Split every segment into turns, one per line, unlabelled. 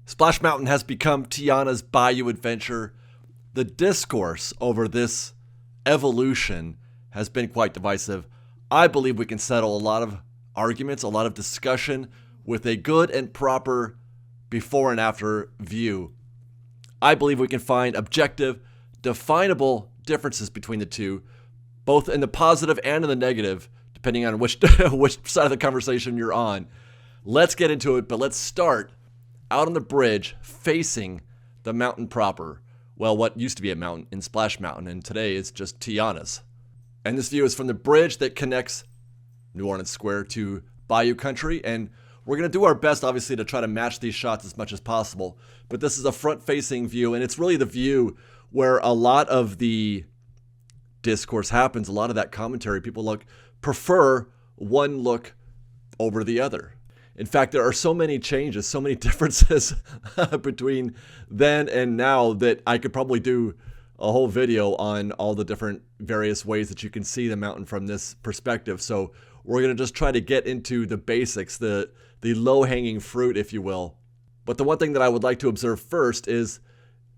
Splash Mountain has become Tiana's Bayou Adventure. The discourse over this evolution has been quite divisive. I believe we can settle a lot of arguments, a lot of discussion with a good and proper before and after view. I believe we can find objective, definable differences between the two, both in the positive and in the negative, depending on which side of the conversation you're on. Let's get into it, but let's start out on the bridge facing the mountain proper. Well, what used to be a mountain in Splash Mountain, and today is just Tiana's. And this view is from the bridge that connects New Orleans Square to Bayou Country, and we're going to do our best, obviously, to try to match these shots as much as possible. But this is a front-facing view, and it's really the view where a lot of the discourse happens, a lot of that commentary. People prefer one look over the other. In fact, there are so many changes, so many differences between then and now that I could probably do a whole video on all the different various ways that you can see the mountain from this perspective. So we're going to just try to get into the basics, the low-hanging fruit, if you will. But the one thing that I would like to observe first is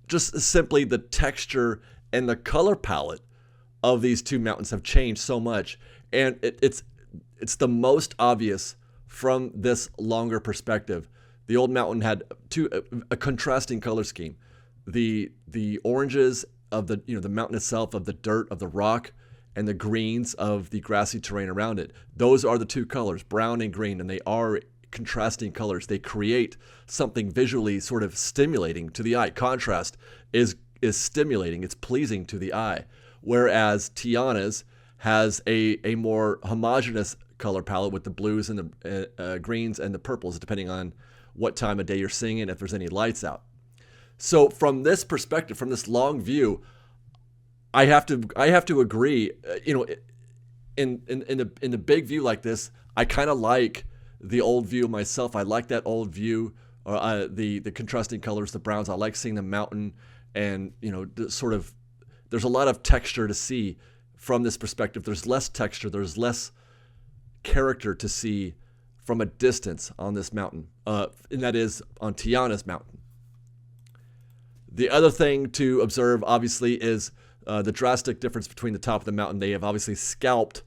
just simply the texture and the color palette of these two mountains have changed so much. And it's the most obvious from this longer perspective. The old mountain had a contrasting color scheme. The oranges of the mountain itself, of the dirt, of the rock, and the greens of the grassy terrain around it. Those are the two colors, brown and green, and they are contrasting colors. They create something visually sort of stimulating to the eye. Contrast is stimulating, it's pleasing to the eye. Whereas Tiana's has a more homogeneous color palette with the blues and the greens and the purples, depending on what time of day you're seeing it, if there's any lights out. So from this perspective, from this long view, I have to agree. In the big view like this, I kind of like the old view myself. I like that old view, the contrasting colors, the browns. I like seeing the mountain, and sort of there's a lot of texture to see from this perspective. There's less texture. There's less character to see from a distance on this mountain, and that is on Tiana's mountain. The other thing to observe, obviously, is the drastic difference between the top of the mountain. They have obviously scalped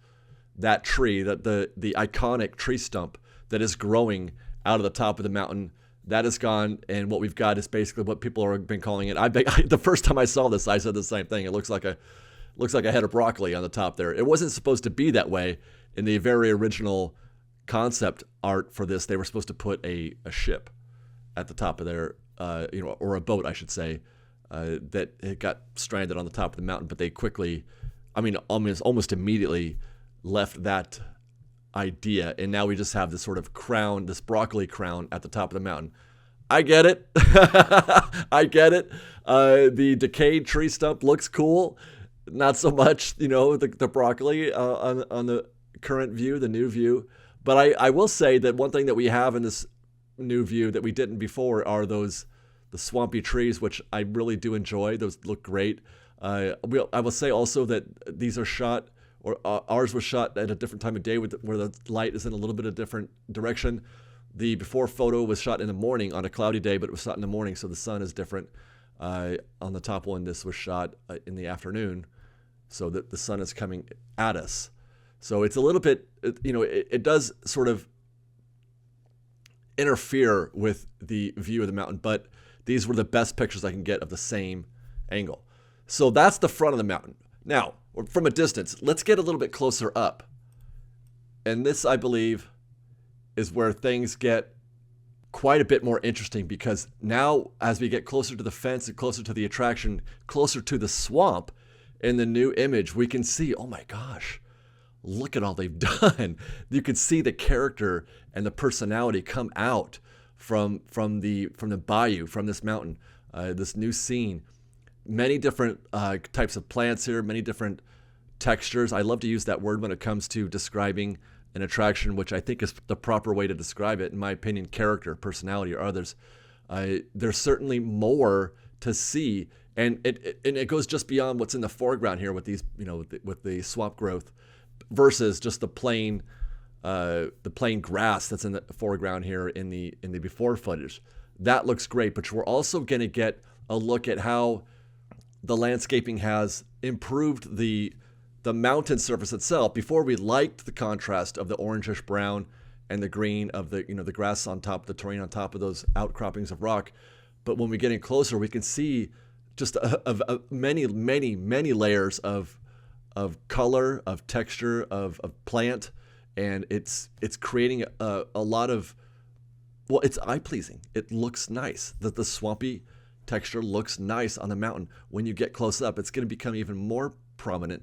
that tree, the iconic tree stump that is growing out of the top of the mountain. That is gone, and what we've got is basically what people have been calling it. The first time I saw this, I said the same thing. It looks like a head of broccoli on the top there. It wasn't supposed to be that way. In the very original concept art for this, they were supposed to put a ship at the top of their, or a boat, I should say, that it got stranded on the top of the mountain. But they quickly, almost immediately left that idea. And now we just have this sort of crown, this broccoli crown at the top of the mountain. I get it. I get it. The decayed tree stump looks cool. Not so much, the broccoli on the current view, the new view. But I will say that one thing that we have in this new view that we didn't before are the swampy trees, which I really do enjoy. Those look great. I will say also that these are shot, or ours was shot at a different time of day where the light is in a little bit of different direction. The before photo was shot in the morning on a cloudy day, but it was shot in the morning, so the sun is different. On the top one, this was shot in the afternoon, so that the sun is coming at us. So it's a little bit, it does sort of interfere with the view of the mountain, but these were the best pictures I can get of the same angle. So that's the front of the mountain. Now, from a distance, let's get a little bit closer up. And this, I believe, is where things get quite a bit more interesting, because now as we get closer to the fence and closer to the attraction, closer to the swamp in the new image, we can see, oh my gosh, look at all they've done. You can see the character and the personality come out from the bayou, from this mountain, this new scene. Many different types of plants here, many different textures. I love to use that word when it comes to describing an attraction, which I think is the proper way to describe it, in my opinion. Character, personality, or others. There's certainly more to see, and it goes just beyond what's in the foreground here with these, with the swamp growth, versus just the plain grass that's in the foreground here in the before footage. That looks great, but we're also going to get a look at how the landscaping has improved the mountain surface itself. Before, we liked the contrast of the orangish brown and the green of the the grass on top, the terrain on top of those outcroppings of rock. But when we get in closer, we can see just many layers of color, of texture, of plant, and it's creating a lot of, well, it's eye pleasing. It looks nice. The swampy texture looks nice on the mountain. When you get close up, it's going to become even more prominent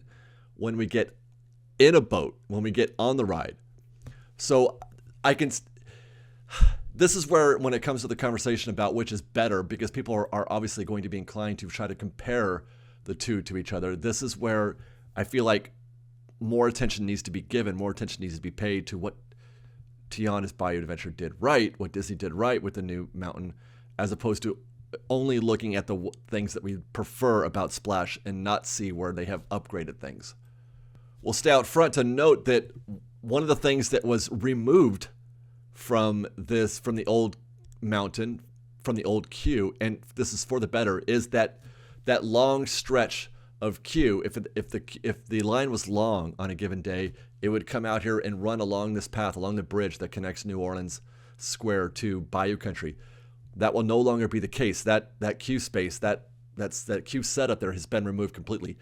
when we get in a boat, when we get on the ride. So this is where, when it comes to the conversation about which is better, because people are obviously going to be inclined to try to compare the two to each other. This is where I feel like more attention needs to be given, more attention needs to be paid to what Tianas Bayou Adventure did right, what Disney did right with the new mountain, as opposed to only looking at the things that we prefer about Splash and not see where they have upgraded things. We'll stay out front to note that one of the things that was removed from the old mountain, from the old queue, and this is for the better, is that long stretch of queue. If the line was long on a given day, it would come out here and run along this path, along the bridge that connects New Orleans Square to Bayou Country. That will no longer be the case. That queue space, that queue setup there has been removed completely.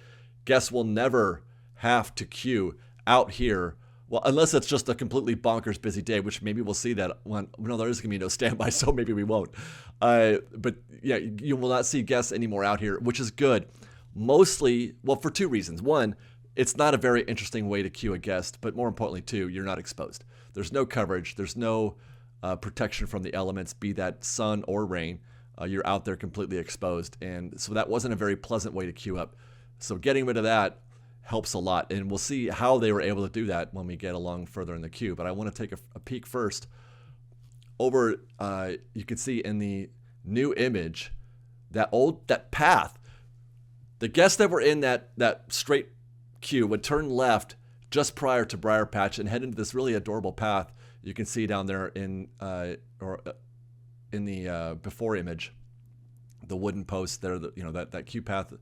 Guests will never have to queue out here. Well, unless it's just a completely bonkers busy day, which maybe we'll see that when, no, there is going to be no standby, so maybe we won't. But yeah, you will not see guests anymore out here, which is good. Mostly, well, for two reasons. One, it's not a very interesting way to queue a guest, but more importantly, two, you're not exposed. There's no coverage. There's no protection from the elements, be that sun or rain. You're out there completely exposed. And so that wasn't a very pleasant way to queue up. So getting rid of that helps a lot. And we'll see how they were able to do that when we get along further in the queue. But I want to take a peek first. Over, you can see in the new image, that path. The guests that were in that straight queue would turn left just prior to Breuer Patch and head into this really adorable path you can see down there in the before image, the wooden post there, that queue path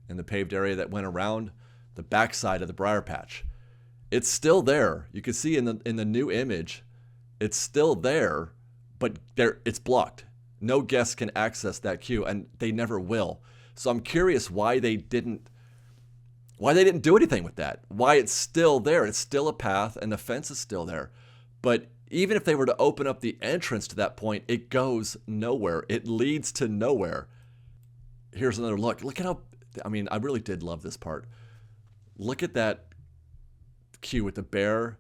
in the paved area that went around the backside of the Breuer Patch. It's still there. You can see in the new image, it's still there, but it's blocked. No guests can access that queue, and they never will. So I'm curious why they didn't do anything with that. Why it's still there. It's still a path, and the fence is still there. But even if they were to open up the entrance to that point, it goes nowhere. It leads to nowhere. Here's another look. Look at how, I really did love this part. Look at that queue with the bear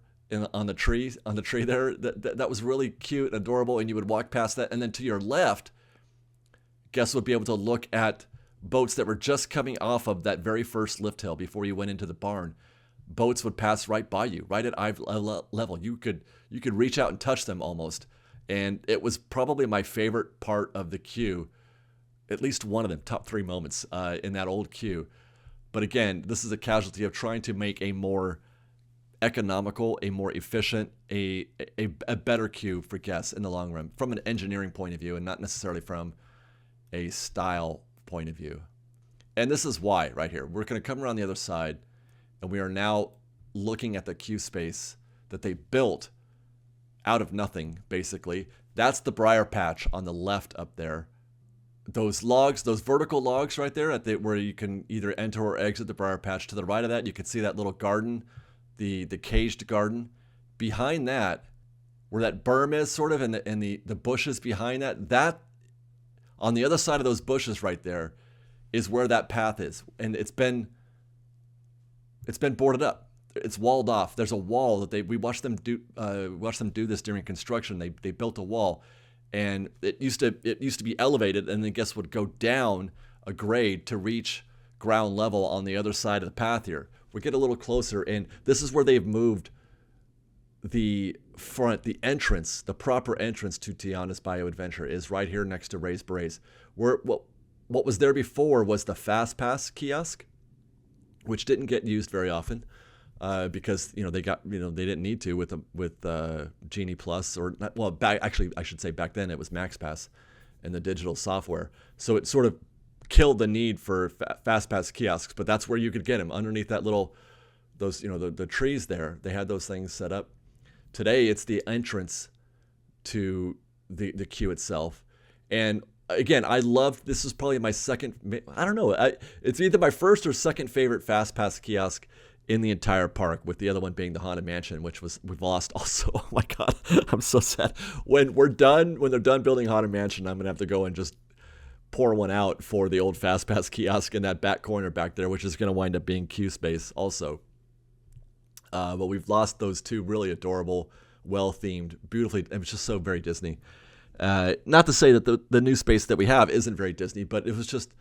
on the tree there. That was really cute and adorable, and you would walk past that. And then to your left, guests would be able to look at boats that were just coming off of that very first lift hill before you went into the barn. Boats would pass right by you, right at eye level. You could reach out and touch them almost. And it was probably my favorite part of the queue, at least one of them, top 3 moments in that old queue. But again, this is a casualty of trying to make a more economical, a more efficient, a better queue for guests in the long run, from an engineering point of view, and not necessarily from a style point of view. And this is why right here. We're going to come around the other side, and we are now looking at the queue space that they built out of nothing, basically. That's the Breuer Patch on the left up there. Those logs, those vertical logs right there where you can either enter or exit the Breuer Patch. To the right of that, you can see that little garden, the caged garden. Behind that, where that berm is sort of, and the bushes behind that on the other side of those bushes right there is where that path is. And it's been boarded up. It's walled off. There's a wall that we watched them do this during construction. They built a wall, and it used to be elevated, and then guests would go down a grade to reach ground level on the other side of the path here. We get a little closer, and this is where they've moved the front, the entrance, the proper entrance to Tianas Bayou Adventure is right here next to Ray's Berets. What was there before was the Fast Pass kiosk, which didn't get used very often because they didn't need to with Genie Plus, or not, well, actually I should say back then it was Max Pass, and the digital software. So it sort of killed the need for fast pass kiosks, but that's where you could get them underneath that little, those, the trees there. They had those things set up. Today, it's the entrance to the queue itself. And again, I love, this is probably my second, I don't know, it's either my first or second favorite fast pass kiosk in the entire park, with the other one being the Haunted Mansion, which we've lost also. Oh my God, I'm so sad. When they're done building Haunted Mansion, I'm gonna have to go and just pour one out for the old fast pass kiosk in that back corner back there, which is gonna wind up being queue space also. But we've lost those two really adorable, well-themed, beautifully, it's just so very Disney. Not to say that the new space that we have isn't very Disney, but it was just,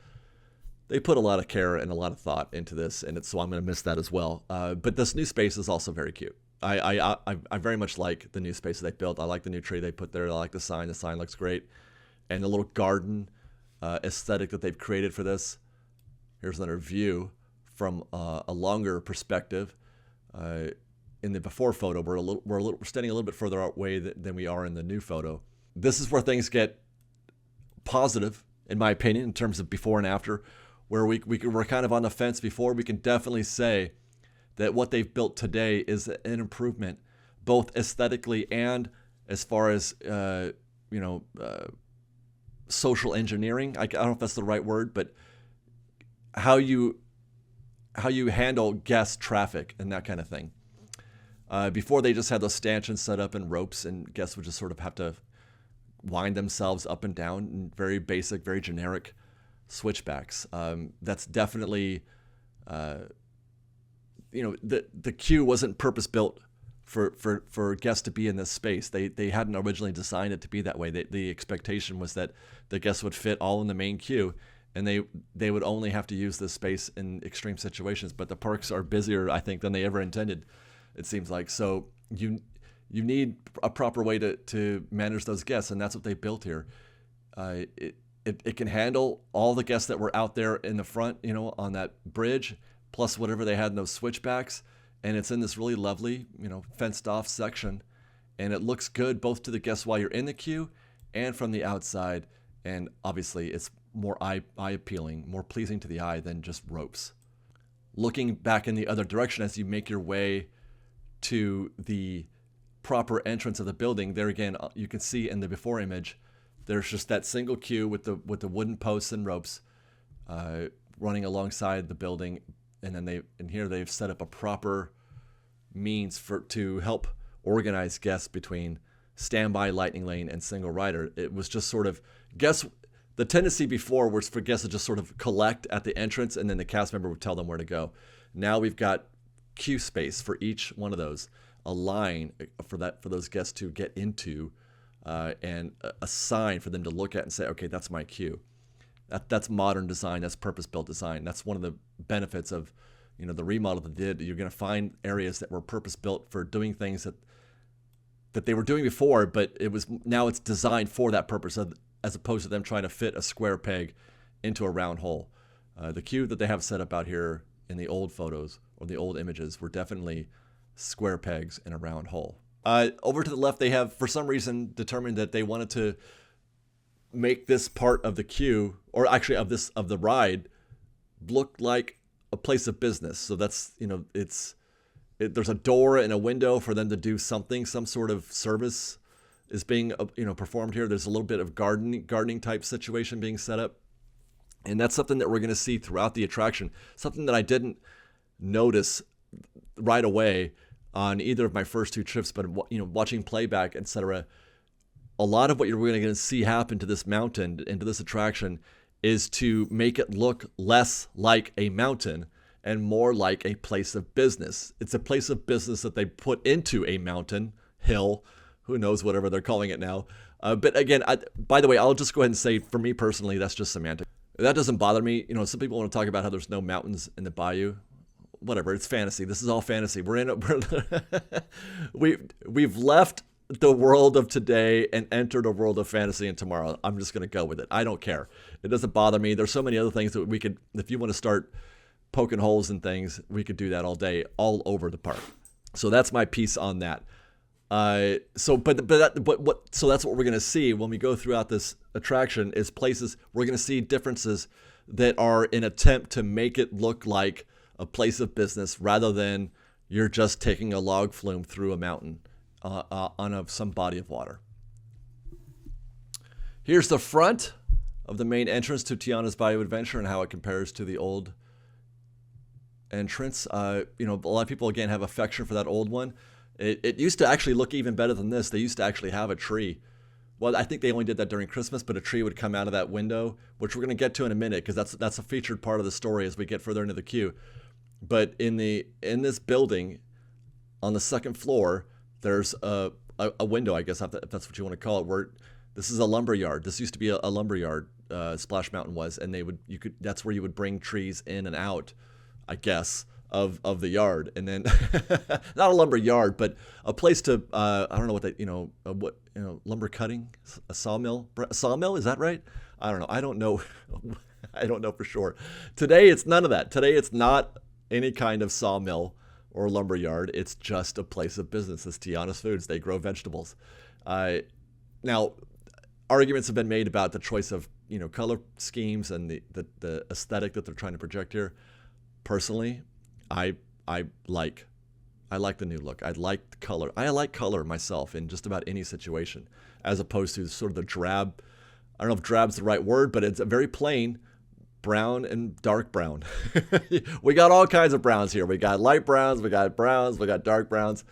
they put a lot of care and a lot of thought into this, and so I'm going to miss that as well. But this new space is also very cute. I very much like the new space that they built. I like the new tree they put there. I like the sign. The sign looks great. And the little garden aesthetic that they've created for this. Here's another view from a longer perspective. In the before photo, we're standing a little bit further away than we are in the new photo. This is where things get positive, in my opinion, in terms of before and after, where we're kind of on the fence before. We can definitely say that what they've built today is an improvement, both aesthetically and as far as social engineering. I don't know if that's the right word, but how you handle guest traffic and that kind of thing. Before, they just had those stanchions set up in ropes, and guests would just sort of have to wind themselves up and down in very basic, very generic switchbacks. That's definitely, the queue wasn't purpose built for guests to be in this space. They hadn't originally designed it to be that way. The expectation was that the guests would fit all in the main queue, and they would only have to use this space in extreme situations. But the parks are busier, I think, than they ever intended, it seems like. So you need a proper way to manage those guests, and that's what they built here. It can handle all the guests that were out there in the front, on that bridge, plus whatever they had in those switchbacks. And it's in this really lovely, fenced off section. And it looks good both to the guests while you're in the queue and from the outside. And obviously it's more eye appealing, more pleasing to the eye than just ropes. Looking back in the other direction as you make your way to the proper entrance of the building, there again, you can see in the before image, there's just that single queue with the wooden posts and ropes running alongside the building. And then here they've set up a proper means to help organize guests between standby, lightning lane, and single rider. It was just sort of the tendency before was for guests to just sort of collect at the entrance, and then the cast member would tell them where to go. Now we've got queue space for each one of those, a line for those guests to get into, and a sign for them to look at and say, okay, that's my queue. That's modern design. That's purpose-built design. That's one of the benefits of, the remodel they did. You're going to find areas that were purpose-built for doing things that they were doing before, but now it's designed for that purpose, as opposed to them trying to fit a square peg into a round hole. The queue that they have set up out here in the old photos or the old images were definitely square pegs in a round hole. Over to the left, they have, for some reason, determined that they wanted to make this part of the queue, or actually of the ride, look like a place of business. So that's, there's a door and a window for them to do something, some sort of service is being, performed here. There's a little bit of gardening type situation being set up. And that's something that we're going to see throughout the attraction. Something that I didn't notice right away on either of my first two trips, but watching playback, etc. A lot of what you're going to see happen to this mountain, into this attraction, is to make it look less like a mountain and more like a place of business. It's a place of business that they put into a mountain, hill, who knows, whatever they're calling it now. But again, by the way, I'll just go ahead and say, for me personally, that's just semantic. That doesn't bother me. Some people want to talk about how there's no mountains in the bayou. Whatever, it's fantasy. This is all fantasy. We've left the world of today and entered a world of fantasy and tomorrow. I'm just going to go with it. I don't care. It doesn't bother me. There's so many other things that we could, if you want to start poking holes in things, we could do that all day, all over the park. So that's my piece on that. So that's what we're going to see when we go throughout this attraction is places we're going to see differences that are an attempt to make it look like a place of business rather than you're just taking a log flume through a mountain on some body of water. Here's the front of the main entrance to Tianas Bayou Adventure and how it compares to the old entrance. A lot of people, again, have affection for that old one. It used to actually look even better than this. They used to actually have a tree. Well, I think they only did that during Christmas, but a tree would come out of that window, which we're going to get to in a minute because that's a featured part of the story as we get further into the queue. But in this building, on the second floor, there's a window, I guess, if that's what you want to call it, where this is a lumber yard. This used to be a lumber yard, Splash Mountain was, and that's where you would bring trees in and out, I guess, of the yard. And then not a lumber yard, but a place to I don't know what lumber cutting, a sawmill. A sawmill, is that right? I don't know. I don't know. I don't know for sure. Today it's none of that. Today it's not any kind of sawmill or lumber yard. It's just a place of business. It's Tiana's Foods. They grow vegetables. Now, arguments have been made about the choice of color schemes and the aesthetic that they're trying to project here. Personally, I like the new look. I like the color. I like color myself in just about any situation, as opposed to sort of the drab. I don't know if drab's the right word, but it's a very plain brown and dark brown. We got all kinds of browns here. We got light browns, we got dark browns.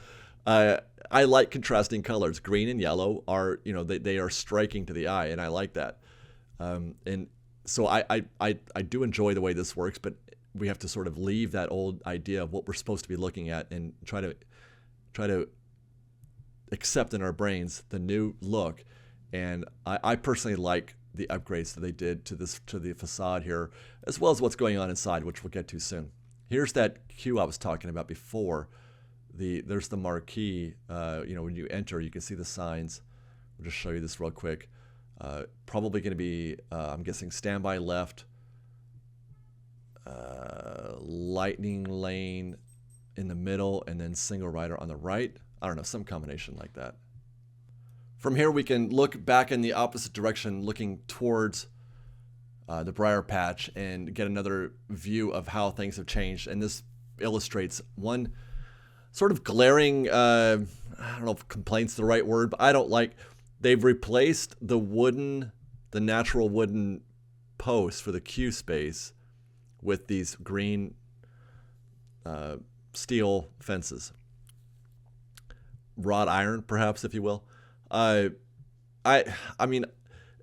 I like contrasting colors. Green and yellow are, they are striking to the eye, and I like that. And so I do enjoy the way this works, but we have to sort of leave that old idea of what we're supposed to be looking at and try to accept in our brains the new look. And I personally like the upgrades that they did to the facade here, as well as what's going on inside, which we'll get to soon. Here's that queue I was talking about before. There's the marquee. When you enter, you can see the signs. We'll just show you this real quick. Probably going to be, I'm guessing, standby left, lightning lane in the middle, and then single rider on the right. I don't know, some combination like that. From here, we can look back in the opposite direction, looking towards the Breuer patch, and get another view of how things have changed. And this illustrates one sort of glaring, I don't know if complaint's the right word, but I don't like, they've replaced the natural wooden posts for the queue space with these green steel fences. Wrought iron, perhaps, if you will. I mean,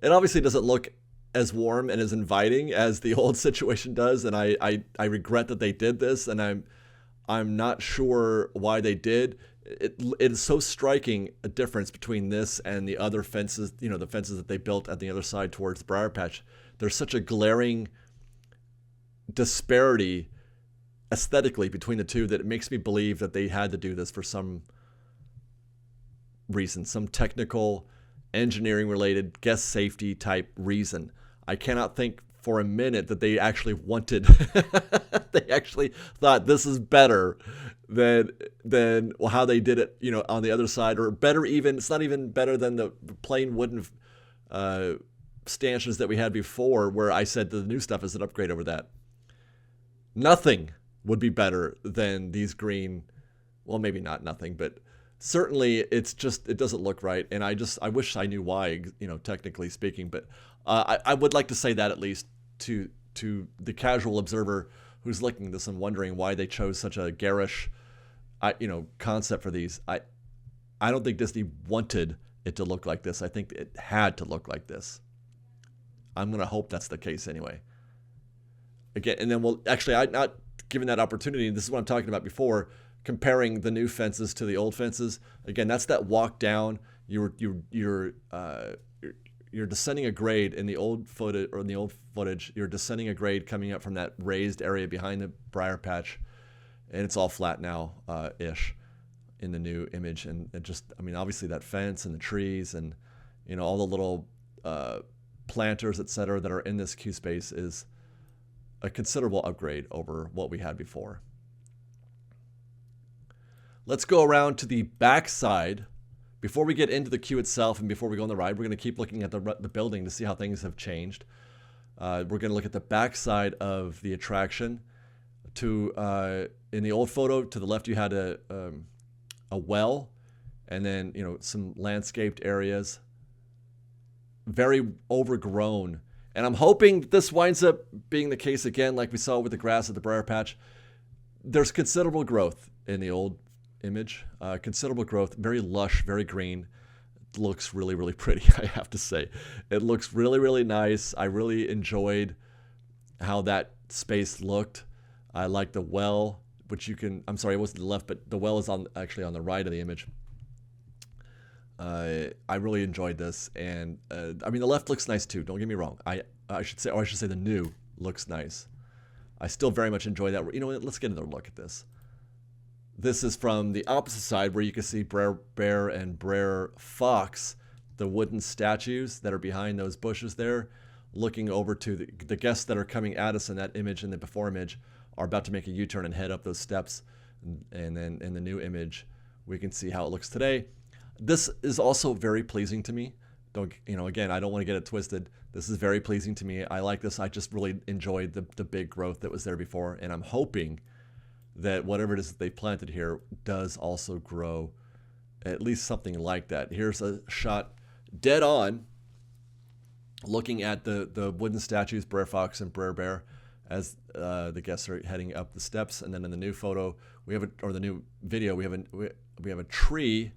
it obviously doesn't look as warm and as inviting as the old situation does, and I regret that they did this, and I'm not sure why they did. It is so striking a difference between this and the other fences, the fences that they built at the other side towards the Breuer patch. There's such a glaring disparity aesthetically between the two that it makes me believe that they had to do this for some reason, some technical, engineering related, guest safety type reason. I cannot think for a minute that they actually wanted, they actually thought this is better than how they did it, on the other side, or better even, it's not even better than the plain wooden stanchions that we had before, where I said the new stuff is an upgrade over that. Nothing would be better than these green, well, maybe not nothing, but certainly it doesn't look right. And I wish I knew why, technically speaking, but I would like to say that at least to the casual observer who's looking at this and wondering why they chose such a garish, concept for these. I don't think Disney wanted it to look like this. I think it had to look like this. I'm going to hope that's the case anyway. Again, and then I'm not given that opportunity. This is what I'm talking about before, comparing the new fences to the old fences. Again, that's that walk down. You're descending a grade in the old footage. You're descending a grade coming up from that raised area behind the Breuer patch, and it's all flat now, ish, in the new image. And it just, obviously that fence and the trees and all the little planters, etc., that are in this queue space is a considerable upgrade over what we had before. Let's go around to the back side Before we get into the queue itself and before we go on the ride, we're going to keep looking at the building to see how things have changed. We're going to look at the backside of the attraction. In the old photo, to the left, you had a well, and then some landscaped areas. Very overgrown, and I'm hoping this winds up being the case again, like we saw with the grass at the Breuer patch. There's considerable growth in the old image. Considerable growth, very lush, very green. It looks really, really pretty, I have to say. It looks really, really nice. I really enjoyed how that space looked. I like the well, which I'm sorry, it wasn't the left, but the well is actually on the right of the image. I really enjoyed this, and I mean the left looks nice too. Don't get me wrong. I should say the new looks nice. I still very much enjoy that. Let's get another look at this. This is from the opposite side, where you can see Breuer Bear and Breuer Fox, the wooden statues that are behind those bushes there, looking over to the guests that are coming at us in that image, in the before image, are about to make a U-turn and head up those steps. And then in the new image, we can see how it looks today. This is also very pleasing to me. Again, I don't want to get it twisted. This is very pleasing to me. I like this. I just really enjoyed the big growth that was there before, and I'm hoping that whatever it is that they planted here does also grow at least something like that. Here's a shot dead on, looking at the wooden statues, Breuer Fox and Breuer Bear, as the guests are heading up the steps. And then in the new photo, the new video, we have a tree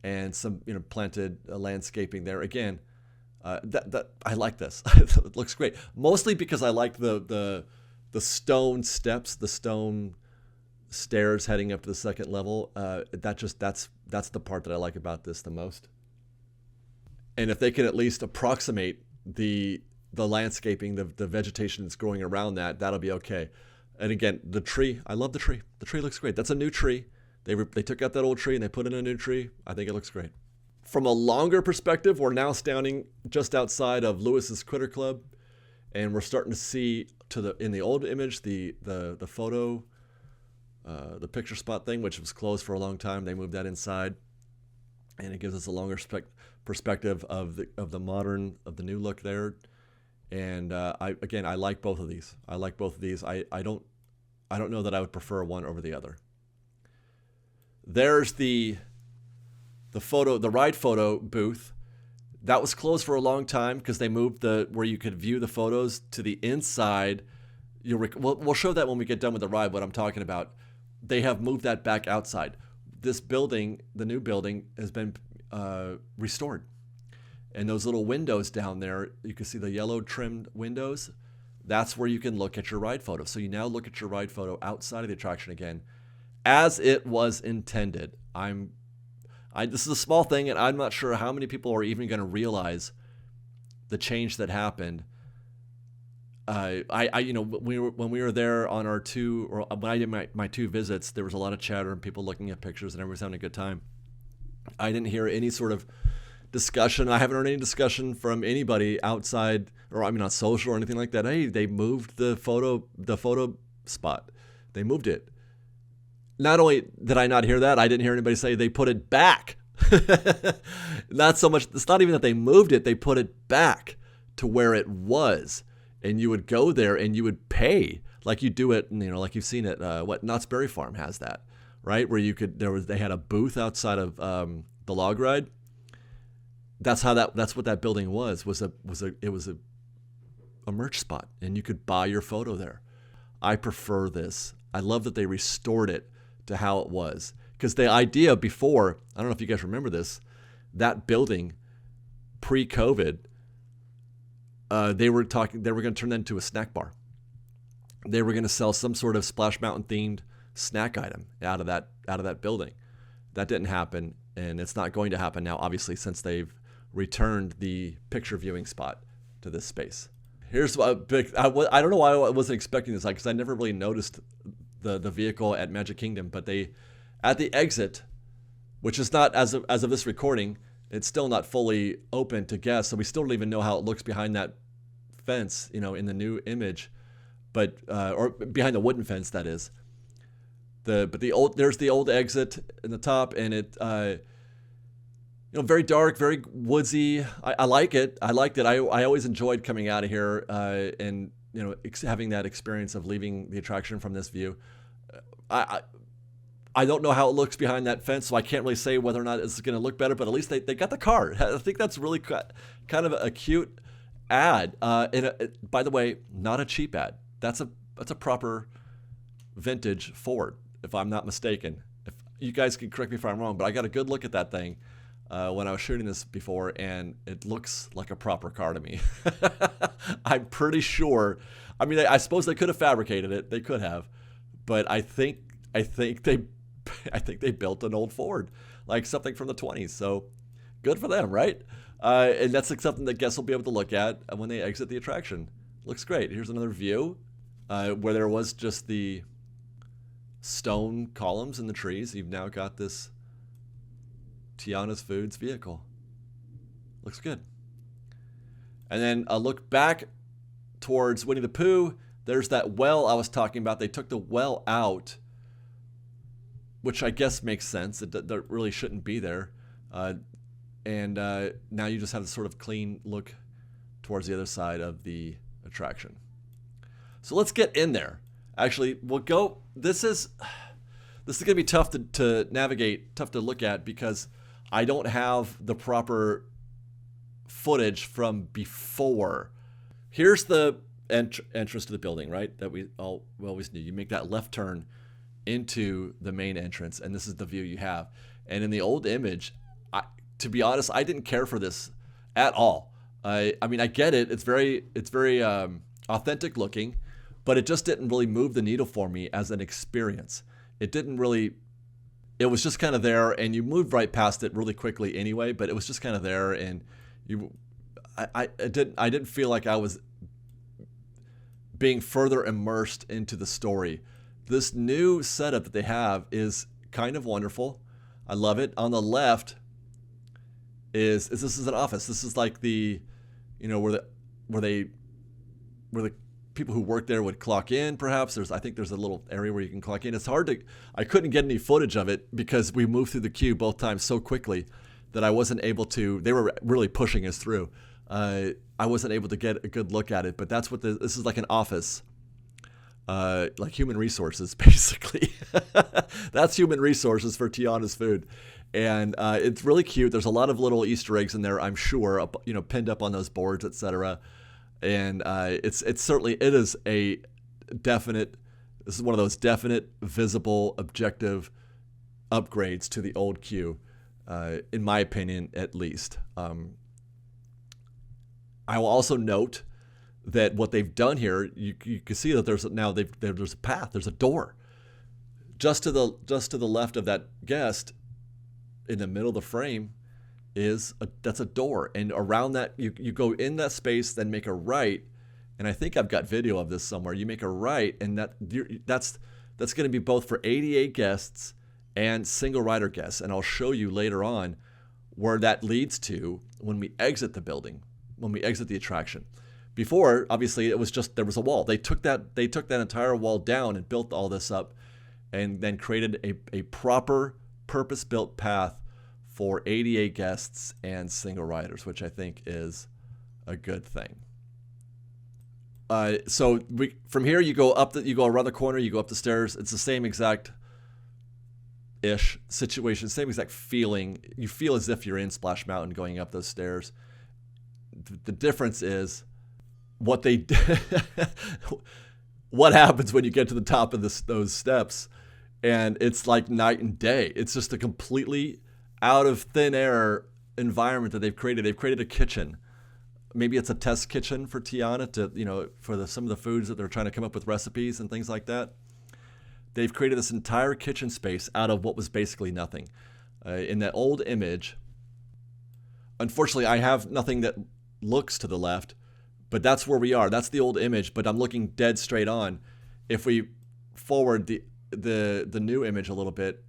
and some planted landscaping there. Again, that I like this. It looks great, mostly because I like the stone steps, the stone stairs heading up to the second level. That's the part that I like about this the most. And if they can at least approximate the landscaping, the vegetation that's growing around that'll be okay. And again, the tree, I love the tree. The tree looks great. That's a new tree. They took out that old tree and they put in a new tree. I think it looks great. From a longer perspective, we're now standing just outside of Lewis's Critter Club, and we're starting to see in the old image the photo, the picture spot thing, which was closed for a long time. They moved that inside, and it gives us a longer perspective of the new look there. And I like both of these. I don't know that I would prefer one over the other. There's the ride photo booth. That was closed for a long time because they moved where you could view the photos to the inside. We'll show that when we get done with the ride, what I'm talking about. They have moved that back outside. This building, the new building, has been restored. And those little windows down there, you can see the yellow trimmed windows. That's where you can look at your ride photo. So you now look at your ride photo outside of the attraction again, as it was intended. This is a small thing, and I'm not sure how many people are even going to realize the change that happened. When we were there on our when I did my two visits, there was a lot of chatter and people looking at pictures, and everyone was having a good time. I didn't hear any sort of discussion. I haven't heard any discussion from anybody outside, on social or anything like that. Hey, they moved the photo spot. They moved it. Not only did I not hear that, I didn't hear anybody say they put it back. Not so much. It's not even that they moved it. They put it back to where it was. And you would go there and you would pay like you do it, like you've seen it. Knott's Berry Farm has that, right? Where they had a booth outside of the log ride. That's what that building was a merch spot, and you could buy your photo there. I prefer this. I love that they restored it to how it was, because the idea before, I don't know if you guys remember this, that building pre-COVID, they were going to turn that into a snack bar. They were going to sell some sort of Splash Mountain themed snack item out of that building. That didn't happen, and it's not going to happen now, obviously, since they've returned the picture viewing spot to this space. Here's I don't know why I wasn't expecting this, because I never really noticed the vehicle at Magic Kingdom, but at the exit, which is not, as of this recording, it's still not fully open to guests, so we still don't even know how it looks behind that fence, in the new image, but or behind the wooden fence, that is. There's the old exit in the top, and very dark, very woodsy. I like it. I liked it. I always enjoyed coming out of here and having that experience of leaving the attraction from this view. I I don't know how it looks behind that fence, so I can't really say whether or not it's going to look better. But at least they got the car. I think that's really kind of a cute ad. By the way, not a cheap ad. That's a proper vintage Ford, if I'm not mistaken. If you guys can correct me if I'm wrong, but I got a good look at that thing when I was shooting this before, and it looks like a proper car to me. I'm pretty sure. I mean, I suppose they could have fabricated it. They could have, but I think they built an old Ford, like something from the 20s. So good for them, right? And that's like something that guests will be able to look at when they exit the attraction. Looks great. Here's another view where there was just the stone columns in the trees. You've now got this Tiana's Foods vehicle. Looks good. And then a look back towards Winnie the Pooh. There's that well I was talking about. They took the well out, which I guess makes sense. That really shouldn't be there. And now you just have this sort of clean look towards the other side of the attraction. So let's get in there. Actually, we'll go. This is going to be tough to navigate, tough to look at, because I don't have the proper footage from before. Here's the entrance to the building, right? That we always knew. You make that left turn into the main entrance, and this is the view you have. And in the old image, to be honest, I didn't care for this at all. I mean, I get it. It's very authentic looking, but it just didn't really move the needle for me as an experience. It was just kind of there, and you moved right past it really quickly anyway, but it was just kind of there, and I didn't feel like I was being further immersed into the story. This new setup that they have is kind of wonderful. I love it. On the left is this is an office. This is like the, where the people who work there would clock in. Perhaps I think there's a little area where you can clock in. It's hard I couldn't get any footage of it because we moved through the queue both times so quickly that I wasn't able to. They were really pushing us through. I wasn't able to get a good look at it, but that's what this is, like an office. Like human resources, basically. That's human resources for Tiana's Food. And it's really cute. There's a lot of little Easter eggs in there, I'm sure, pinned up on those boards, etc. And it's certainly, it is a definite, this is one of those definite, visible, objective upgrades to the old queue, in my opinion, at least. I will also note that what they've done here, you can see that there's a path, there's a door, just to the left of that guest, in the middle of the frame, that's a door, and around that you go in that space, then make a right, and I think I've got video of this somewhere. You make a right, and that's going to be both for ADA guests and single rider guests, and I'll show you later on where that leads to when we exit the building, when we exit the attraction. Before, obviously, it was just, there was a wall. They took that entire wall down and built all this up, and then created a proper purpose-built path for ADA guests and single riders, which I think is a good thing. So from here you go around the corner, you go up the stairs. It's the same exact ish situation, same exact feeling. You feel as if you're in Splash Mountain going up those stairs. The difference is what happens when you get to the top of those steps, and it's like night and day. It's just a completely out of thin air environment that they've created. They've created a kitchen. Maybe it's a test kitchen for Tiana for some of the foods that they're trying to come up with recipes and things like that. They've created this entire kitchen space out of what was basically nothing. In that old image, unfortunately, I have nothing that looks to the left, but that's where we are. That's the old image, but I'm looking dead straight on. If we forward the new image a little bit,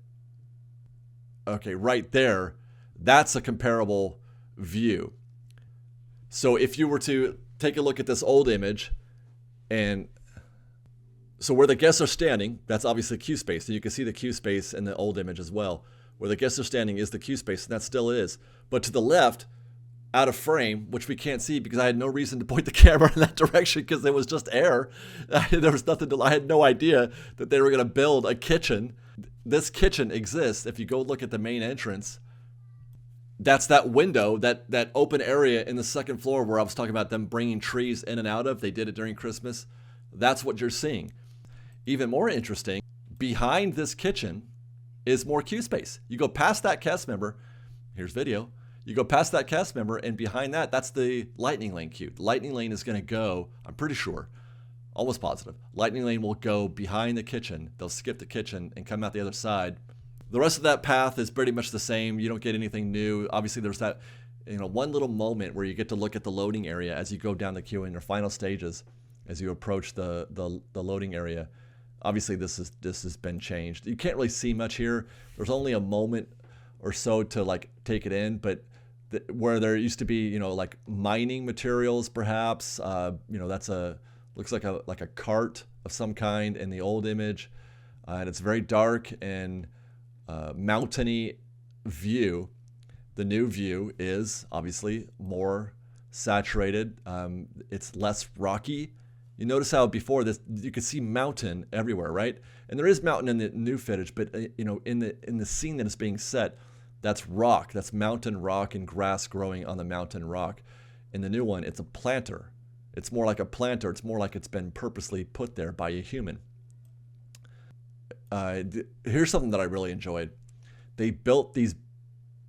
okay, right there, that's a comparable view. So if you were to take a look at this old image, and so where the guests are standing, that's obviously queue space. So you can see the queue space in the old image as well. where the guests are standing is the queue space, and that still is. But to the left, out of frame, which we can't see because I had no reason to point the camera in that direction because it was just air. There was nothing to, I had no idea that they were going to build a kitchen. This kitchen exists. If you go look at the main entrance, that's that window, that open area in the second floor where I was talking about them bringing trees in and out of. They did it during Christmas. That's what you're seeing. Even more interesting, behind this kitchen is more queue space. You go past that cast member. Here's video. You go past that cast member, and behind that, that's the Lightning Lane queue. The Lightning Lane is going to go, I'm pretty sure, almost positive, Lightning Lane will go behind the kitchen. They'll skip the kitchen and come out the other side. The rest of that path is pretty much the same. You don't get anything new. Obviously, there's that one little moment where you get to look at the loading area as you go down the queue in your final stages, as you approach the loading area. Obviously, this has been changed. You can't really see much here. There's only a moment or so to like take it in, but where there used to be, like mining materials, perhaps, that's looks like a cart of some kind in the old image, and it's very dark and mountainy view. The new view is obviously more saturated. It's less rocky. You notice how before this you could see mountain everywhere, right? And there is mountain in the new footage, but in the scene that is being set, that's rock. That's mountain rock and grass growing on the mountain rock. In the new one, it's a planter. It's more like a planter. It's more like it's been purposely put there by a human. Here's something that I really enjoyed. They built these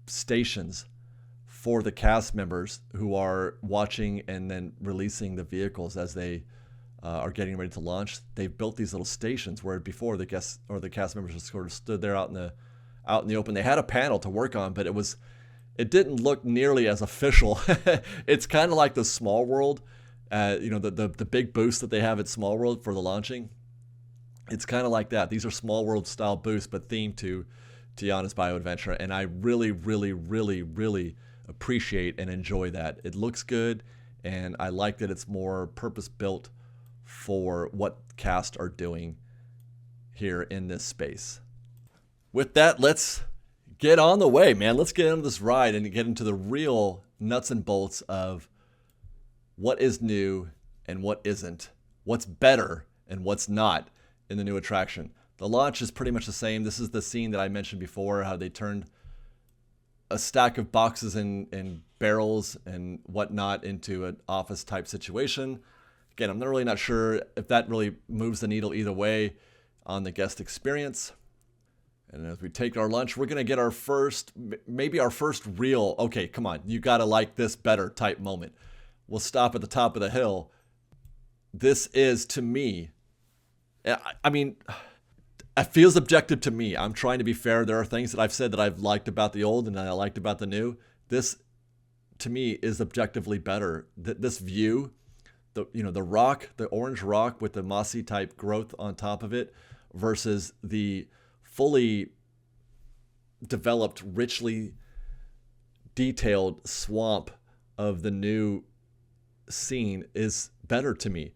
stations for the cast members who are watching and then releasing the vehicles as they are getting ready to launch. They've built these little stations where before the guests or the cast members just sort of stood there out in the open. They had a panel to work on, but it didn't look nearly as official. It's kind of like the Small World, the big booths that they have at Small World for the launching. It's kind of like that. These are Small World style booths, but themed to Tianas Bayou Adventure, and I really, really, really, really appreciate and enjoy that. It looks good, and I like that it's more purpose-built for what cast are doing here in this space. With that, let's get on the way, man. Let's get into this ride and get into the real nuts and bolts of what is new and what isn't, what's better and what's not in the new attraction. The launch is pretty much the same. This is the scene that I mentioned before, how they turned a stack of boxes and barrels and whatnot into an office type situation. Again, I'm really not sure if that really moves the needle either way on the guest experience. And as we take our lunch, we're going to get our first real, okay, come on, you got to like this better type moment. We'll stop at the top of the hill. This is, to me, I mean, it feels objective to me. I'm trying to be fair. There are things that I've said that I've liked about the old and that I liked about the new. This, to me, is objectively better. This view, the rock, the orange rock with the mossy type growth on top of it versus the fully developed, richly detailed swamp of the new scene is better to me.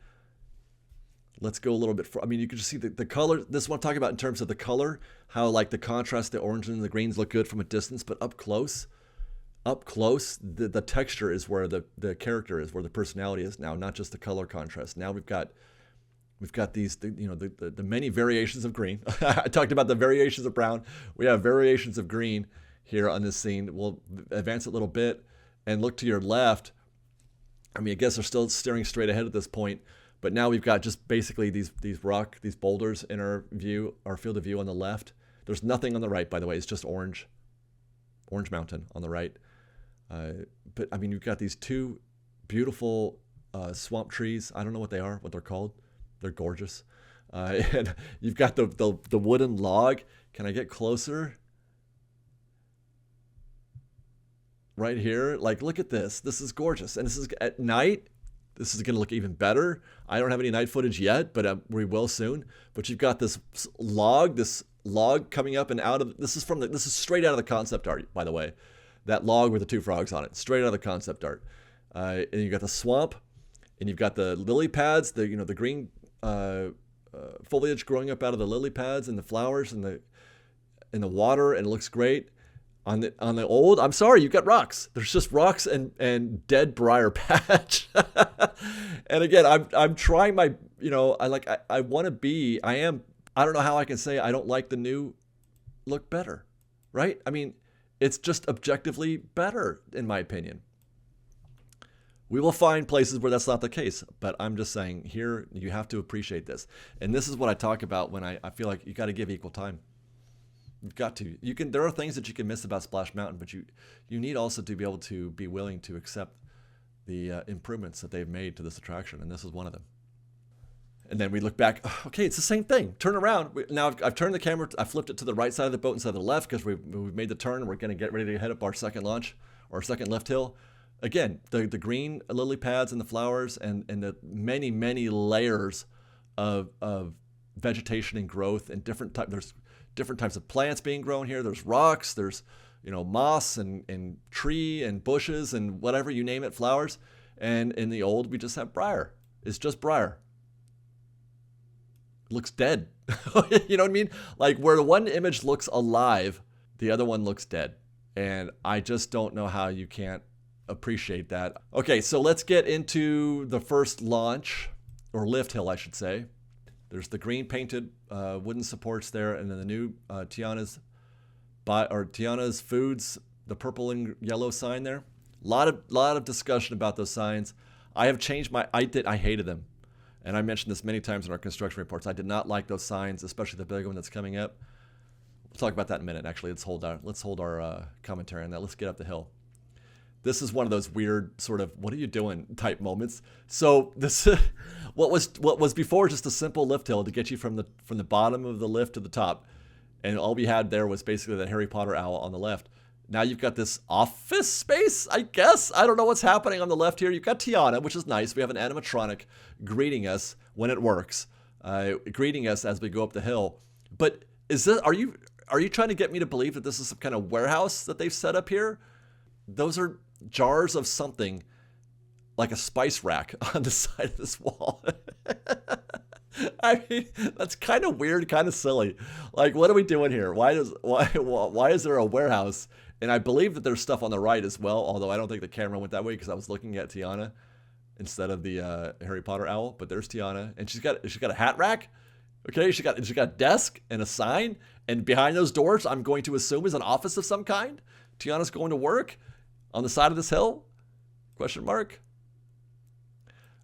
Let's go a little bit. You can just see the color. This is what I'm talking about in terms of the color, how like the contrast, the orange and the greens look good from a distance, but up close, the texture is where the character is, where the personality is now, not just the color contrast. Now we've got these, the many variations of green. I talked about the variations of brown. We have variations of green here on this scene. We'll advance it a little bit and look to your left. I guess they're still staring straight ahead at this point, but now we've got just basically these boulders in our field of view on the left. There's nothing on the right, by the way. It's just orange mountain on the right. But you've got these two beautiful swamp trees. I don't know what they're called. They're gorgeous. And you've got the wooden log. Can I get closer? Right here. Like, look at this. This is gorgeous. And this is at night. This is going to look even better. I don't have any night footage yet, but we will soon. But you've got this log coming up and out of, this is straight out of the concept art, by the way. That log with the two frogs on it, straight out of the concept art. And you've got the swamp, and you've got the lily pads, the green foliage growing up out of the lily pads and the flowers, and in the water and it looks great. On the old, I'm sorry, you've got rocks. There's just rocks and dead briar patch. And again, I'm trying my, I want to be, I don't know how I can say I don't like the new look better, right? I mean, it's just objectively better in my opinion. We will find places where that's not the case, but I'm just saying here, you have to appreciate this. And this is what I talk about when I feel like you got to give equal time. You've got to. There are things that you can miss about Splash Mountain, but you need also to be able to be willing to accept the improvements that they've made to this attraction, and this is one of them. And then we look back, okay, it's the same thing. Turn around. Now I've turned the camera, I flipped it to the right side of the boat instead of the left because we've made the turn and we're going to get ready to head up our second launch or second lift hill. Again, the green lily pads and the flowers and the many, many layers of vegetation and growth and there's different types of plants being grown here. There's rocks, there's moss and tree and bushes and whatever you name it, flowers. And in the old, we just have briar. It's just briar. It looks dead. You know what I mean? Like where the one image looks alive, the other one looks dead. And I just don't know how you can't appreciate that. Okay, so let's get into the first launch, or lift hill, I should say. There's the green painted wooden supports there, and then the new Tianas Foods, the purple and yellow sign there. Lot of discussion about those signs. I have changed I hated them. And I mentioned this many times in our construction reports. I did not like those signs, especially the big one that's coming up. We'll talk about that in a minute. Actually, let's hold our commentary on that. Let's get up the hill. This is one of those weird sort of "what are you doing" type moments. So this, what was before just a simple lift hill to get you from the bottom of the lift to the top, and all we had there was basically the Harry Potter owl on the left. Now you've got this office space, I guess. I don't know what's happening on the left here. You've got Tiana, which is nice. We have an animatronic greeting us when it works, greeting us as we go up the hill. But are you trying to get me to believe that this is some kind of warehouse that they've set up here? Those are jars of something like a spice rack on the side of this wall. I mean, that's kind of weird, kind of silly. Like, what are we doing here? Why is there a warehouse? And I believe that there's stuff on the right as well, although I don't think the camera went that way because I was looking at Tiana instead of the Harry Potter owl. But there's Tiana, and she's got a hat rack. Okay, she got a desk and a sign, and behind those doors, I'm going to assume is an office of some kind. Tiana's going to work on the side of this hill? Question mark.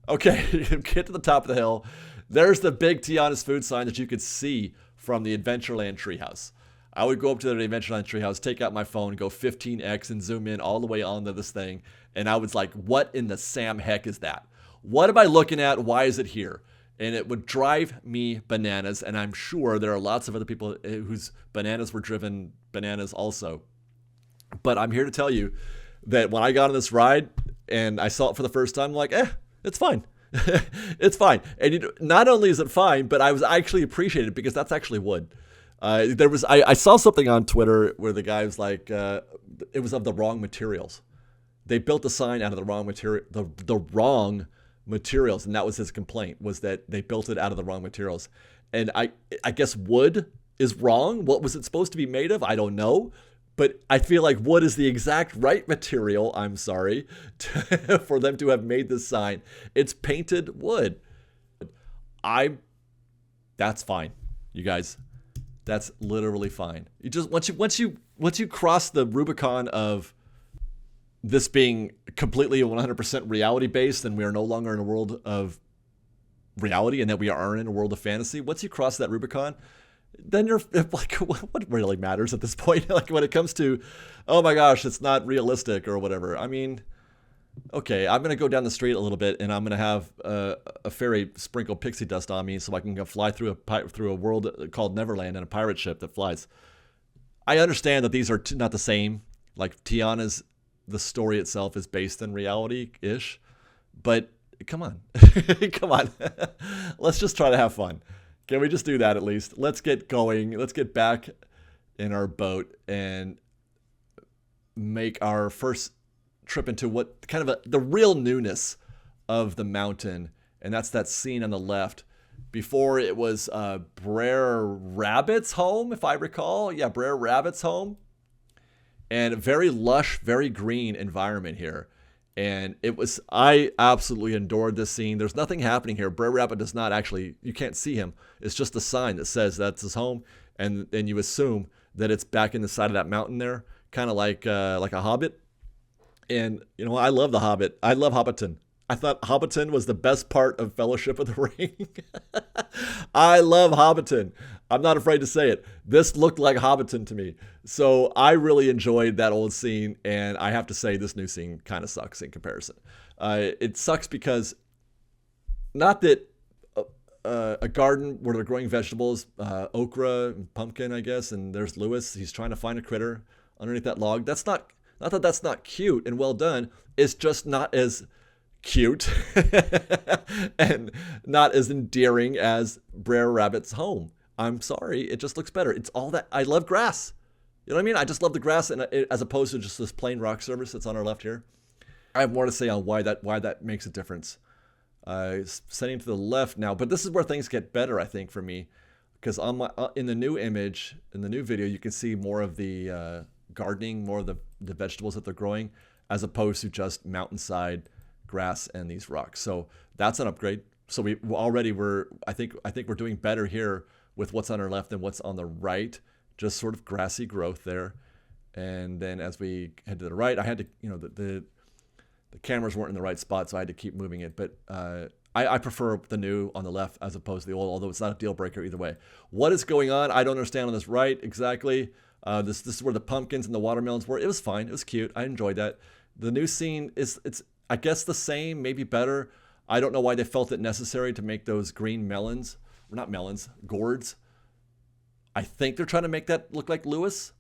Okay, get to the top of the hill. There's the big Tiana's food sign that you could see from the Adventureland treehouse. I would go up to the Adventureland treehouse, take out my phone, go 15x and zoom in all the way onto this thing. And I was like, what in the Sam heck is that? What am I looking at? Why is it here? And it would drive me bananas. And I'm sure there are lots of other people whose bananas were driven bananas also. But I'm here to tell you that when I got on this ride and I saw it for the first time, I'm like, it's fine. It's fine. And not only is it fine, but I was actually appreciated because that's actually wood. I saw something on Twitter where the guy was like, it was of the wrong materials. They built the sign out of the wrong material, the wrong materials, and that was his complaint, was that they built it out of the wrong materials. And I guess wood is wrong. What was it supposed to be made of? I don't know. But I feel like wood is the exact right material, I'm sorry, for them to have made this sign. It's painted wood. That's fine, you guys. That's literally fine. You just once you cross the Rubicon of this being completely 100% reality based, and we are no longer in a world of reality, and that we are in a world of fantasy. Once you cross that Rubicon, then you're like, what really matters at this point? Like when it comes to, oh my gosh, it's not realistic or whatever. I mean, okay, I'm going to go down the street a little bit and I'm going to have a fairy sprinkle pixie dust on me so I can go fly through a world called Neverland in a pirate ship that flies. I understand that these are not the same. Like Tiana's, the story itself is based in reality-ish. But come on. Come on. Let's just try to have fun. Can we just do that at least? Let's get going. Let's get back in our boat and make our first trip into what kind of the real newness of the mountain. And that's that scene on the left. Before it was Breuer Rabbit's home, if I recall. Yeah, Breuer Rabbit's home. And a very lush, very green environment here. And I absolutely adored this scene. There's nothing happening here. Breuer Rabbit does not actually, you can't see him. It's just a sign that says that's his home. And then you assume that it's back in the side of that mountain there, kind of like a Hobbit. And, I love the Hobbit. I love Hobbiton. I thought Hobbiton was the best part of Fellowship of the Ring. I love Hobbiton. I'm not afraid to say it. This looked like Hobbiton to me. So I really enjoyed that old scene, and I have to say this new scene kind of sucks in comparison. It sucks because not that a garden where they're growing vegetables, okra and pumpkin, I guess, and there's Lewis. He's trying to find a critter underneath that log. That's not that that's not cute and well done. It's just not as cute and not as endearing as Breuer Rabbit's home. I'm sorry, it just looks better. It's all that I love grass. You know what I mean? I just love the grass, and as opposed to just this plain rock surface that's on our left here. I have more to say on why that makes a difference. Setting to the left now, but this is where things get better, I think, for me, because on in the new image, in the new video, you can see more of the gardening, more of the vegetables that they're growing, as opposed to just mountainside grass and these rocks. So that's an upgrade. So I think we're doing better here with what's on our left than what's on the right. Just sort of grassy growth there. And then as we head to the right, I had to, the cameras weren't in the right spot, so I had to keep moving it. But I prefer the new on the left as opposed to the old, although it's not a deal breaker either way. What is going on? I don't understand on this right exactly. This is where the pumpkins and the watermelons were. It was fine. It was cute. I enjoyed that. The new scene it's I guess the same, maybe better. I don't know why they felt it necessary to make those green melons, or not melons, gourds. I think they're trying to make that look like Lewis.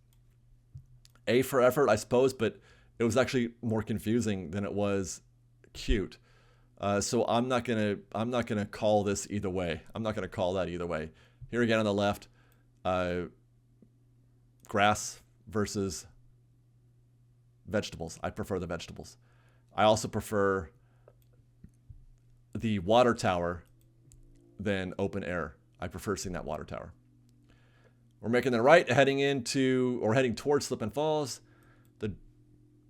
A for effort, I suppose, but it was actually more confusing than it was cute. So I'm not gonna call this either way. I'm not gonna call that either way. Here again on the left, grass versus vegetables. I prefer the vegetables. I also prefer the water tower than open air. I prefer seeing that water tower. We're making the right, heading towards Slip and Falls. The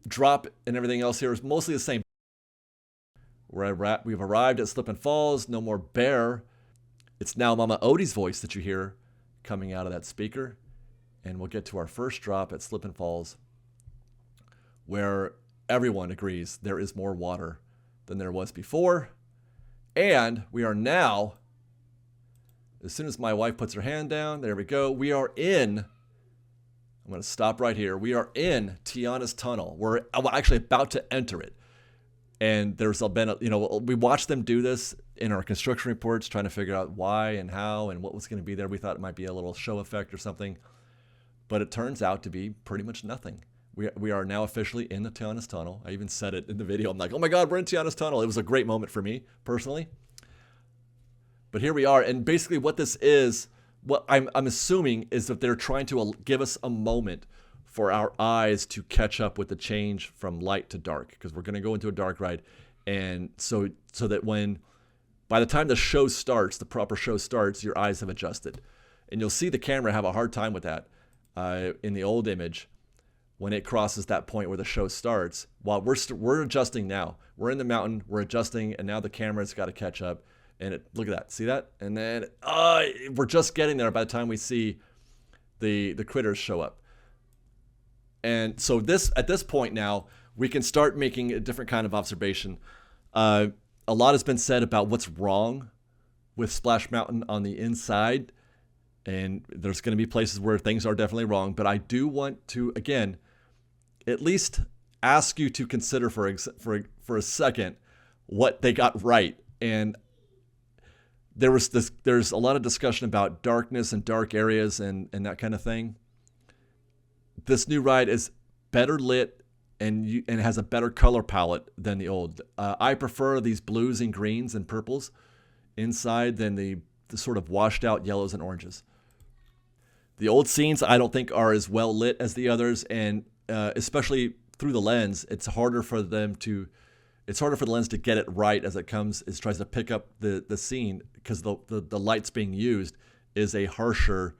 drop and everything else here is mostly the same. We've arrived at Slip and Falls. No more bear. It's now Mama Odie's voice that you hear coming out of that speaker. And we'll get to our first drop at Slip and Falls, where everyone agrees there is more water than there was before. And we are now, as soon as my wife puts her hand down, there we go. I'm going to stop right here. We are in Tianas Tunnel. We're actually about to enter it. And there's been, we watched them do this in our construction reports, trying to figure out why and how and what was going to be there. We thought it might be a little show effect or something, but it turns out to be pretty much nothing. We are now officially in the Tianas Tunnel. I even said it in the video. I'm like, oh my God, we're in Tianas Tunnel. It was a great moment for me personally. But here we are. And basically what this is, what I'm assuming is that they're trying to give us a moment for our eyes to catch up with the change from light to dark, because we're going to go into a dark ride. And so that by the time the show starts, the proper show starts, your eyes have adjusted. And you'll see the camera have a hard time with that in the old image. When it crosses that point where the show starts, while we're adjusting now. We're in the mountain, we're adjusting, and now the camera's got to catch up. And look at that, see that? And then we're just getting there by the time we see the critters show up. And so at this point now, we can start making a different kind of observation. A lot has been said about what's wrong with Splash Mountain on the inside. And there's going to be places where things are definitely wrong. But I do want to, again, at least ask you to consider for a second what they got right. And there's a lot of discussion about darkness and dark areas and that kind of thing. This new ride is better lit and has a better color palette than the old. I prefer these blues and greens and purples inside than the sort of washed out yellows and oranges. The old scenes I don't think are as well lit as the others, and especially through the lens, it's harder for them to it's harder for the lens to get it right as it tries to pick up the scene, because the light's being used is a harsher,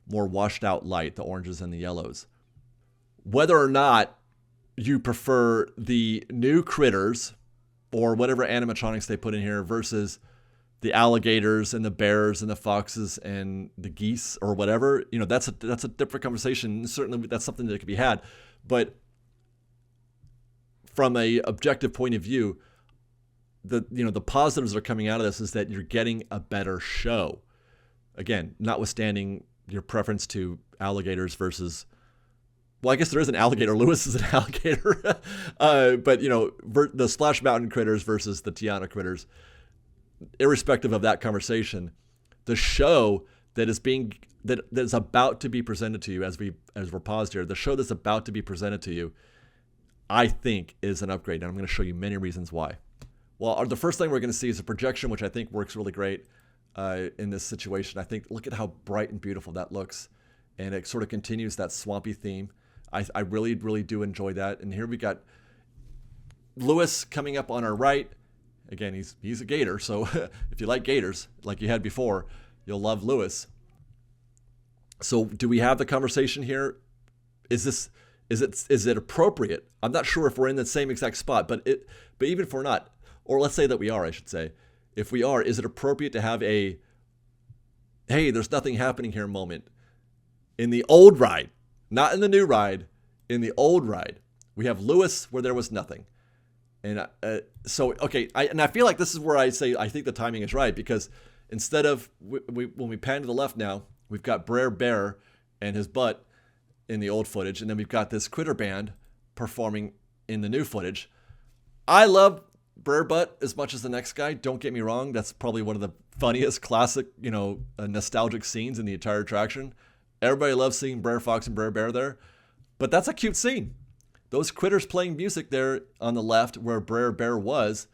more washed out light, the oranges and the yellows. Whether or not you prefer the new critters or whatever animatronics they put in here versus the alligators and the bears and the foxes and the geese or whatever, that's a different conversation. Certainly that's something that could be had. But from a objective point of view, the positives that are coming out of this is that you're getting a better show. Again, notwithstanding your preference to alligators versus, well, I guess there is an alligator. Lewis is an alligator. But, the Splash Mountain critters versus the Tiana critters, irrespective of that conversation, the show that is about to be presented to you as we're paused here, the show that's about to be presented to you, I think is an upgrade. And I'm going to show you many reasons why. Well, the first thing we're going to see is a projection, which I think works really great in this situation. I think, look at how bright and beautiful that looks. And it sort of continues that swampy theme. I really, really do enjoy that. And here we got Lewis coming up on our right. Again, he's a gator, so if you like gators, like you had before, you'll love Lewis. So do we have the conversation here? Is it appropriate? I'm not sure if we're in the same exact spot, but even if we're not, or let's say that we are, I should say. If we are, is it appropriate to have a, hey, there's nothing happening here moment in the old ride, not in the new ride, in the old ride? We have Lewis where there was nothing. And I feel like this is where I say I think the timing is right, because instead of when we pan to the left now, we've got Breuer Bear and his butt in the old footage, and then we've got this critter band performing in the new footage. I love Breuer butt as much as the next guy. Don't get me wrong; that's probably one of the funniest, classic, nostalgic scenes in the entire attraction. Everybody loves seeing Breuer Fox and Breuer Bear there, but that's a cute scene. Those critters playing music there on the left where Breuer Bear was,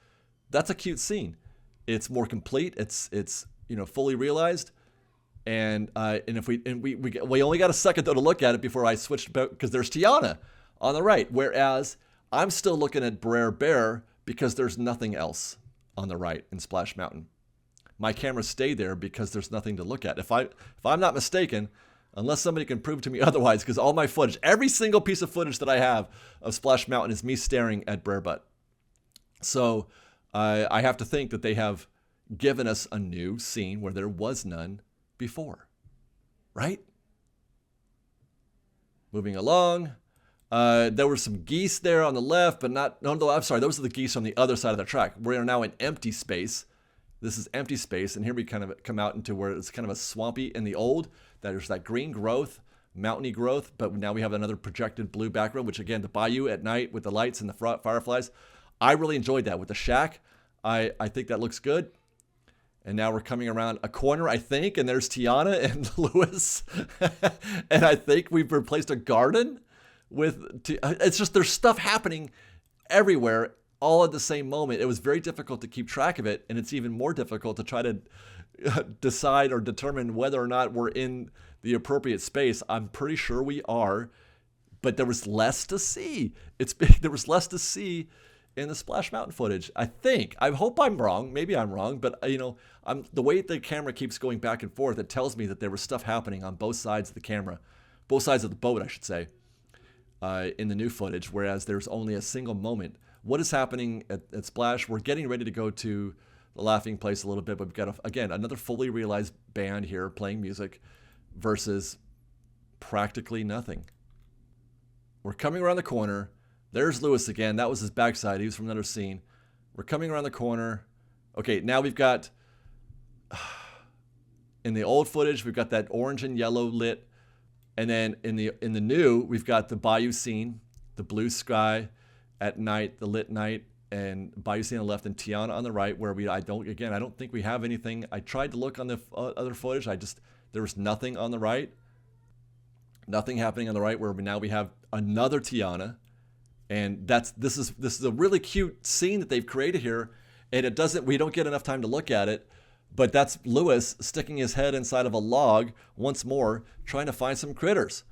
that's a cute scene. It's more complete. It's fully realized. And if we only got a second though to look at it before I switched about, because there's Tiana on the right, whereas I'm still looking at Breuer Bear because there's nothing else on the right in Splash Mountain. My camera stayed there because there's nothing to look at. If I'm not mistaken, unless somebody can prove to me otherwise, because all my footage, every single piece of footage that I have of Splash Mountain is me staring at Breuer butt. So I have to think that they have given us a new scene where there was none before, right? Moving along, there were some geese there on the left, but I'm sorry, those are the geese on the other side of the track. We are now in empty space. This is empty space, and here we kind of come out into where it's kind of a swampy in the old. There's that green growth, mountainy growth, but now we have another projected blue background, which again, the bayou at night with the lights and the fireflies. I really enjoyed that with the shack. I think that looks good. And now we're coming around a corner, I think, and there's Tiana and Lewis. And I think we've replaced a garden with, it's just, there's stuff happening everywhere all at the same moment. It was very difficult to keep track of it, and it's even more difficult to try to decide or determine whether or not we're in the appropriate space. I'm pretty sure we are, but there was less to see. There was less to see in the Splash Mountain footage, I think. I hope I'm wrong. Maybe I'm wrong, but the way the camera keeps going back and forth, it tells me that there was stuff happening on both sides of the camera, both sides of the boat, I should say, in the new footage, whereas there's only a single moment. What is happening at Splash? We're getting ready to go to the Laughing Place a little bit, but we've got, again, another fully realized band here playing music versus practically nothing. We're coming around the corner. There's Lewis again. That was his backside. He was from another scene. We're coming around the corner. Okay, now we've got, in the old footage, we've got that orange and yellow lit. And then in the new, we've got the bayou scene, the blue sky at night, the lit night, and bayou scene on the left and Tiana on the right, where I don't think we have anything. I tried to look on the other footage. There was nothing on the right. Nothing happening on the right, where now we have another Tiana. And this is a really cute scene that they've created here, and we don't get enough time to look at it, but that's Lewis sticking his head inside of a log once more, trying to find some critters.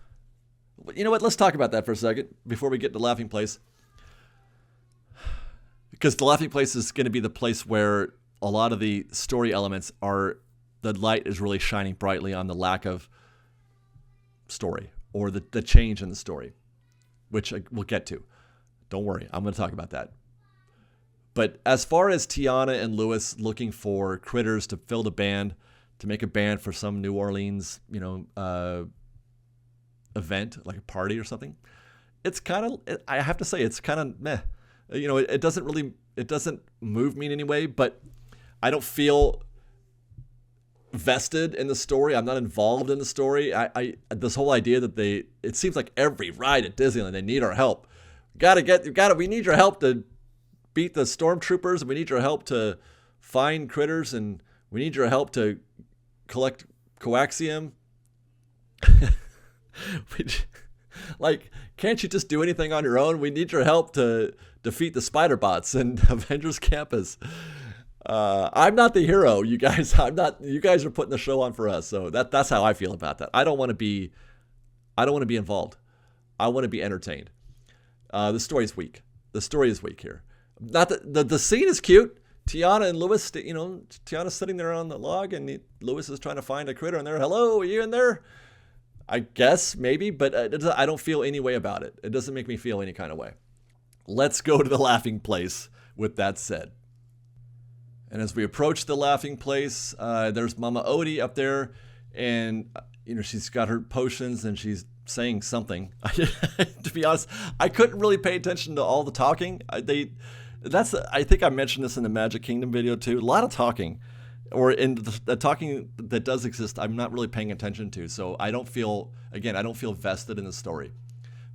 You know what? Let's talk about that for a second before we get to Laughing Place. because the laughing place is going to be the place where a lot of the story elements are, the light is really shining brightly on the lack of story or the change in the story, which we'll get to. Don't worry, I'm going to talk about that. But as far as Tiana and Lewis looking for critters to fill the band, to make a band for some New Orleans, event, like a party or something, it's kind of, I have to say, it's kind of meh. It doesn't move me in any way, but I don't feel vested in the story. I'm not involved in the story. This whole idea that it seems like every ride at Disneyland, they need our help. We need your help to beat the stormtroopers, and we need your help to find critters, and we need your help to collect coaxium. Can't you just do anything on your own? We need your help to defeat the spider bots and Avengers Campus. I'm not the hero, you guys. You guys are putting the show on for us. So that's how I feel about that. I don't want to be involved. I want to be entertained. The story's weak. The story is weak here. Not that the scene is cute. Tiana and Lewis, Tiana's sitting there on the log, and Lewis is trying to find a critter, and they're, hello, are you in there? I guess, maybe, but I don't feel any way about it. It doesn't make me feel any kind of way. Let's go to the laughing place with that said. And as we approach the laughing place, there's Mama Odie up there, and she's got her potions, and she's saying something. To be honest, I couldn't really pay attention to all the talking. I think I mentioned this in the Magic Kingdom video too. A lot of talking, or in the talking that does exist, I'm not really paying attention to. So I don't feel vested in the story.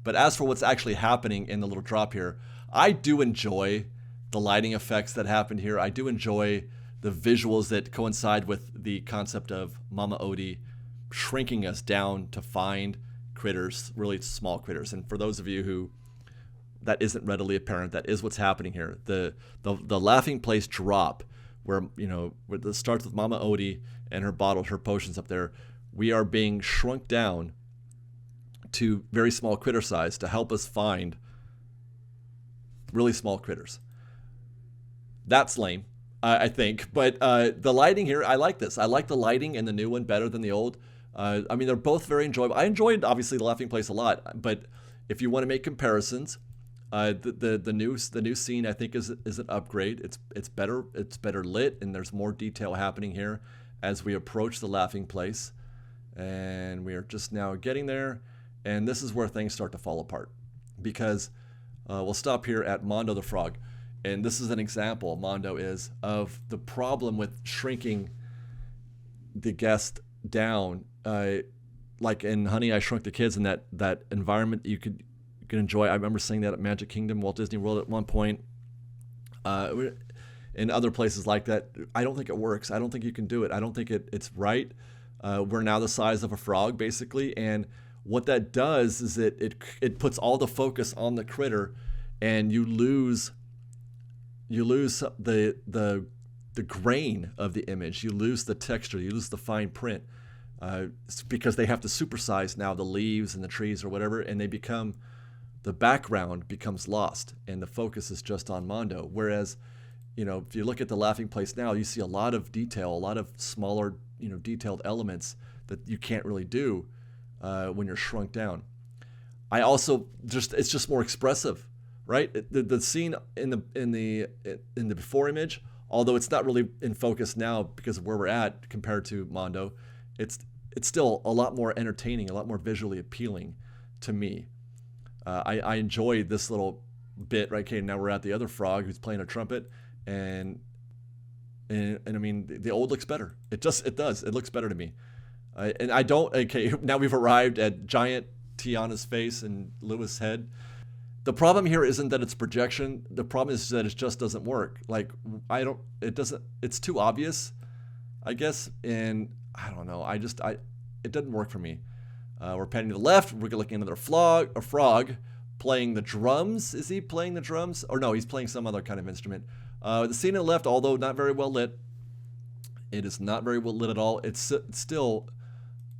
But as for what's actually happening in the little drop here, I do enjoy the lighting effects that happened here. I do enjoy the visuals that coincide with the concept of Mama Odie shrinking us down to find critters, really small critters. And for those of you who that isn't readily apparent, that is what's happening here. The laughing place drop, where it starts with Mama Odie and her bottles, her potions up there. We are being shrunk down to very small critter size to help us find really small critters. That's lame, I think. But the lighting here, I like this. I like the lighting in the new one better than the old. They're both very enjoyable. I enjoyed, obviously, the laughing place a lot. But if you want to make comparisons, the new scene, I think, is an upgrade. It's better lit, and there's more detail happening here as we approach the laughing place. And we are just now getting there, and this is where things start to fall apart, because we'll stop here at Mondo the Frog. And this is an example, Mondo is, of the problem with shrinking the guest down. Like in Honey, I Shrunk the Kids, and that environment you can enjoy. I remember seeing that at Magic Kingdom, Walt Disney World at one point. In other places like that, I don't think it works. I don't think you can do it. I don't think it's right. We're now the size of a frog, basically, and what that does is it puts all the focus on the critter, and you lose the grain of the image. You lose the texture. You lose the fine print, because they have to supersize now the leaves and the trees or whatever, and the background becomes lost, and the focus is just on Mondo. Whereas, if you look at the laughing place now, you see a lot of detail, a lot of smaller, detailed elements that you can't really do when you're shrunk down. I also it's just more expressive, right? The scene in the before image, although it's not really in focus now because of where we're at compared to Mondo, it's still a lot more entertaining, a lot more visually appealing to me. I enjoyed this little bit right. Okay, now we're at the other frog who's playing a trumpet, and the old looks better. It does. It looks better to me. And I don't. Okay, now we've arrived at giant Tiana's face and Lewis' head. The problem here isn't that it's projection. The problem is that it just doesn't work. It doesn't. It's too obvious, I guess. And I don't know. It doesn't work for me. We're panning to the left. We're looking at another frog playing the drums. Is he playing the drums? Or no, he's playing some other kind of instrument. The scene on the left, although not very well lit, it is not very well lit at all. It's still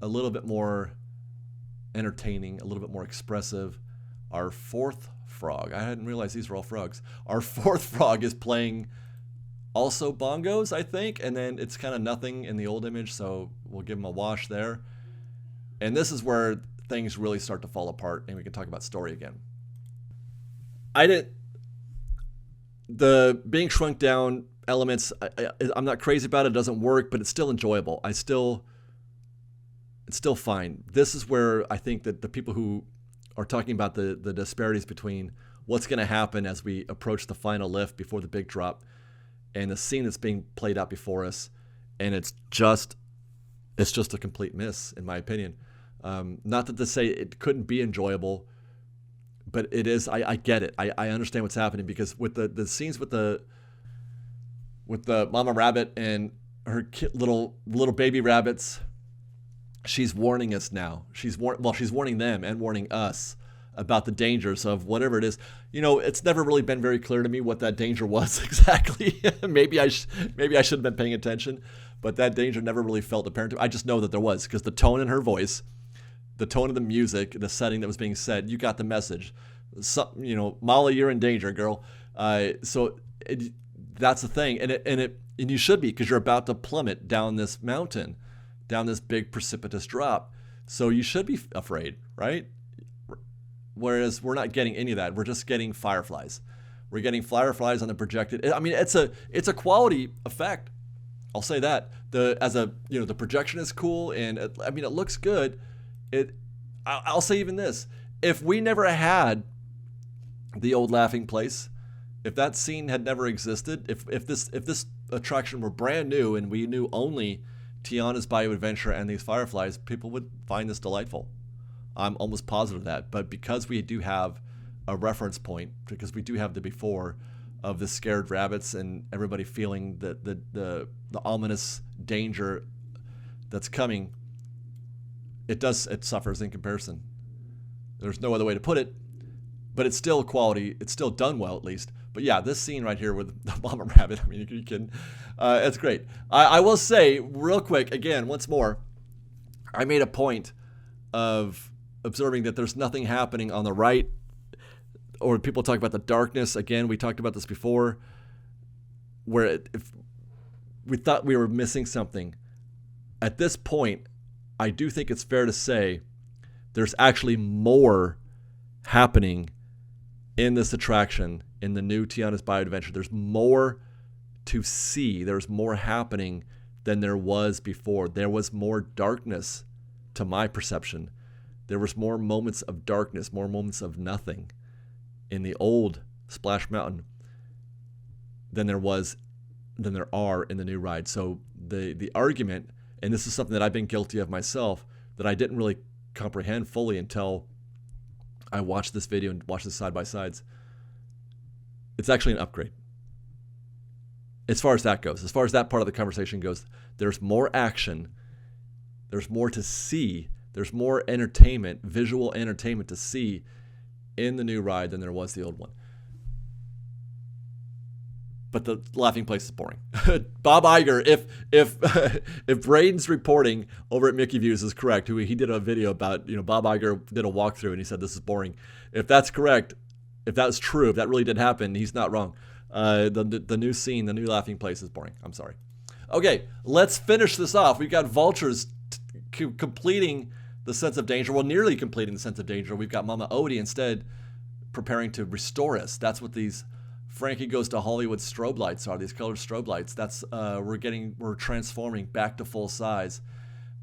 a little bit more entertaining, a little bit more expressive. Our fourth frog. I hadn't realized these were all frogs. Our fourth frog is playing also bongos, I think, and then it's kind of nothing in the old image, so we'll give him a wash there. And this is where things really start to fall apart, and we can talk about story again. The being shrunk down elements, I'm not crazy about it. It doesn't work, but it's still enjoyable. It's still fine. This is where I think that the people who are talking about the disparities between what's going to happen as we approach the final lift before the big drop and the scene that's being played out before us, and it's just a complete miss, in my opinion. Not that to say it couldn't be enjoyable, but it is. I get it. I understand what's happening, because with the scenes with the mama rabbit and her little baby rabbits, she's warning us now. She's warning them and warning us about the dangers of whatever it is. It's never really been very clear to me what that danger was exactly. maybe I should have been paying attention, but that danger never really felt apparent to me. I just know that there was, because the tone in her voice, the tone of the music, the setting that was being said, you got the message. Molly, you're in danger, girl. So that's the thing, and you should be, because you're about to plummet down this mountain, down this big precipitous drop. So you should be afraid, right? Whereas we're not getting any of that. We're just getting fireflies. We're getting fireflies on the projected. I mean, it's a quality effect. I'll say that. The projection is cool, and it looks good. I'll say even this: if we never had the old laughing place, if that scene had never existed, if this attraction were brand new and we knew only Tianas Bayou Adventure and these fireflies, people would find this delightful. I'm almost positive of that. But because we do have a reference point, because we do have the before of the scared rabbits and everybody feeling the ominous danger that's coming, it suffers in comparison. There's no other way to put it, but it's still quality. It's still done well, at least. But yeah, this scene right here with the mama rabbit, you can, it's great. I will say real quick, again, once more, I made a point of observing that there's nothing happening on the right, or people talk about the darkness. Again, we talked about this before, where if we thought we were missing something. At this point, I do think it's fair to say there's actually more happening in this attraction, in the new Tianas Bayou Adventure. There's more to see. There's more happening than there was before. There was more darkness to my perception. There was more moments of darkness, more moments of nothing in the old Splash Mountain than there are in the new ride. So the argument, and this is something that I've been guilty of myself, that I didn't really comprehend fully until I watched this video and watched the side-by-sides. It's actually an upgrade. As far as that goes, as far as that part of the conversation goes, there's more action, there's more to see, there's more entertainment, visual entertainment to see in the new ride than there was the old one. But the laughing place is boring. Bob Iger, if Braden's reporting over at Mickey Views is correct, he did a video about, Bob Iger did a walkthrough and he said this is boring. If that's correct, if that's true, if that really did happen, he's not wrong. The new scene, the new laughing place is boring. I'm sorry. Okay, let's finish this off. We've got vultures completing the sense of danger. Well, nearly completing the sense of danger. We've got Mama Odie instead preparing to restore us. That's what these Frankie Goes to Hollywood strobe lights are. These colored strobe lights. That's we're transforming back to full size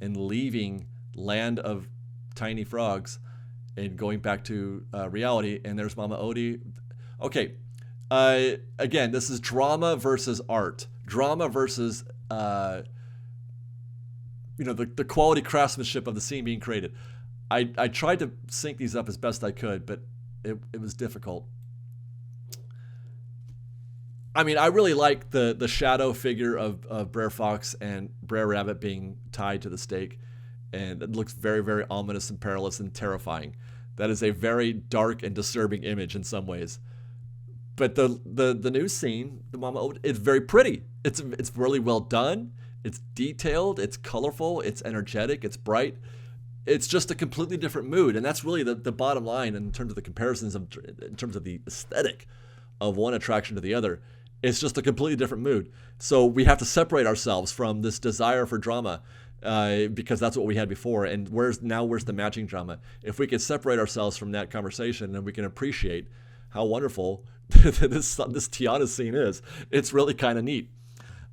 and leaving land of tiny frogs and going back to reality. And there's Mama Odie. Okay. Again, this is drama versus art. Drama versus, the quality craftsmanship of the scene being created. I tried to sync these up as best I could, but it was difficult. I mean, I really like the shadow figure of Breuer Fox and Breuer Rabbit being tied to the stake, and it looks very, very ominous and perilous and terrifying. That is a very dark and disturbing image in some ways. But the new scene, the Mama Odie, it's very pretty. It's really well done. It's detailed. It's colorful. It's energetic. It's bright. it's just a completely different mood. And that's really the bottom line in terms of the comparisons, in terms of the aesthetic of one attraction to the other. It's just a completely different mood. So we have to separate ourselves from this desire for drama, because that's what we had before. And where's the matching drama? If we can separate ourselves from that conversation and we can appreciate how wonderful this Tiana scene is, it's really kind of neat.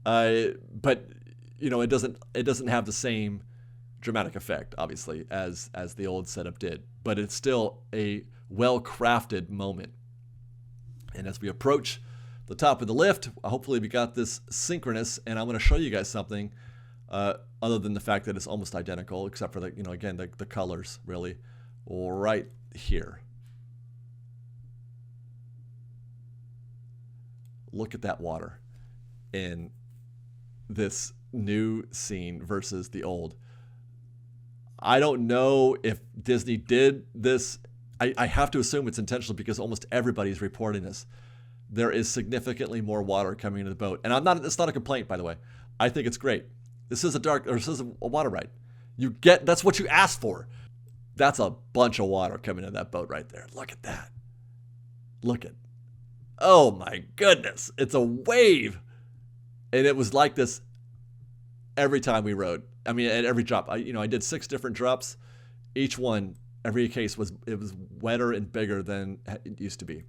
But it doesn't have the same dramatic effect, obviously, as the old setup did. But it's still a well-crafted moment. And as we approach the top of the lift, hopefully we got this synchronous, and I'm going to show you guys something other than the fact that it's almost identical, except for the colors, really, right here. Look at that water in this new scene versus the old. I don't know if Disney did this. I have to assume it's intentional because almost everybody's reporting this. There is significantly more water coming into the boat. And it's not a complaint, by the way. I think it's great. This is a water ride. That's what you asked for. That's a bunch of water coming into that boat right there. Look at that. Oh my goodness. It's a wave. And it was like this every time we rode. I mean, at every drop. I did 6 different drops. Each one, every case was wetter and bigger than it used to be.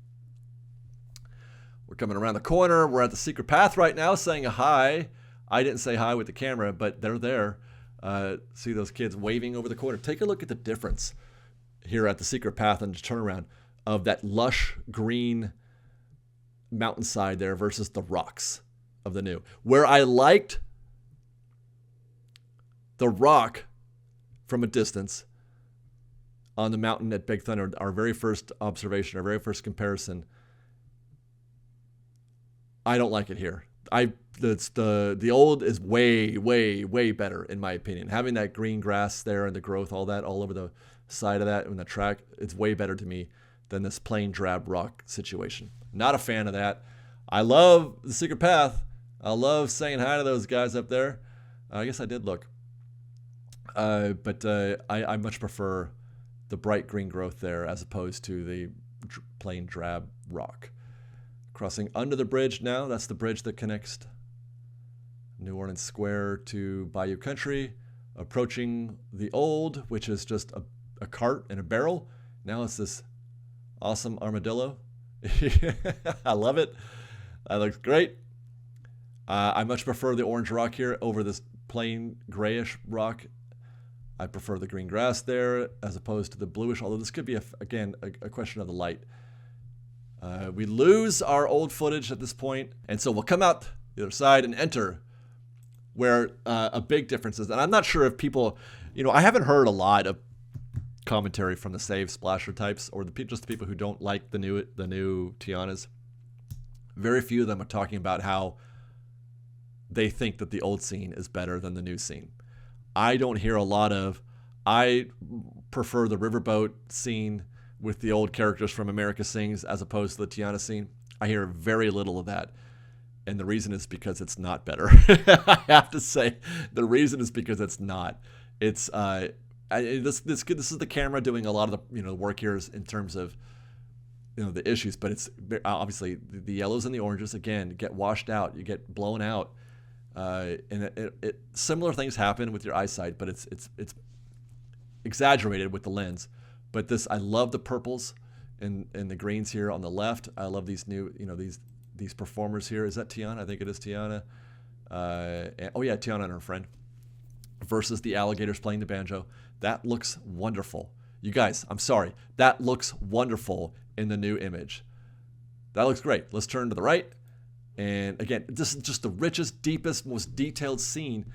We're coming around the corner. We're at the secret path right now, saying a hi. I didn't say hi with the camera, but they're there. See those kids waving over the corner. Take a look at the difference here at the secret path and the turnaround of that lush green mountainside there versus the rocks of the new. Where I liked the rock from a distance on the mountain at Big Thunder, our very first observation, our very first comparison, I don't like it here. The old is way, way, way better in my opinion. Having that green grass there and the growth, all that, all over the side of that and the track, it's way better to me than this plain drab rock situation. Not a fan of that. I love the secret path. I love saying hi to those guys up there. I guess I did look. But I much prefer the bright green growth there as opposed to the plain drab rock. Crossing under the bridge now. That's the bridge that connects New Orleans Square to Bayou Country. Approaching the old, which is just a cart and a barrel. Now it's this awesome armadillo. I love it. That looks great. I much prefer the orange rock here over this plain grayish rock. I prefer the green grass there as opposed to the bluish, although this could be, again, a question of the light. We lose our old footage at this point, and so we'll come out the other side and enter where a big difference is. And I'm not sure if people, I haven't heard a lot of commentary from the save splasher types or just the people who don't like the new Tianas. Very few of them are talking about how they think that the old scene is better than the new scene. I don't hear a lot of, I prefer the riverboat scene with the old characters from America Sings as opposed to the Tiana scene. I hear very little of that. And the reason is because it's not better. I have to say, the reason is because it's not. It's this is the camera doing a lot of the work here in terms of the issues, but it's obviously the yellows and the oranges again get washed out. You get blown out, and similar things happen with your eyesight, but it's exaggerated with the lens. But I love the purples and the greens here on the left. I love these new these performers here. Is that Tiana? I think it is Tiana. Tiana and her friend versus the alligators playing the banjo. That looks wonderful. You guys, I'm sorry. That looks wonderful in the new image. That looks great. Let's turn to the right. And again, this is just the richest, deepest, most detailed scene.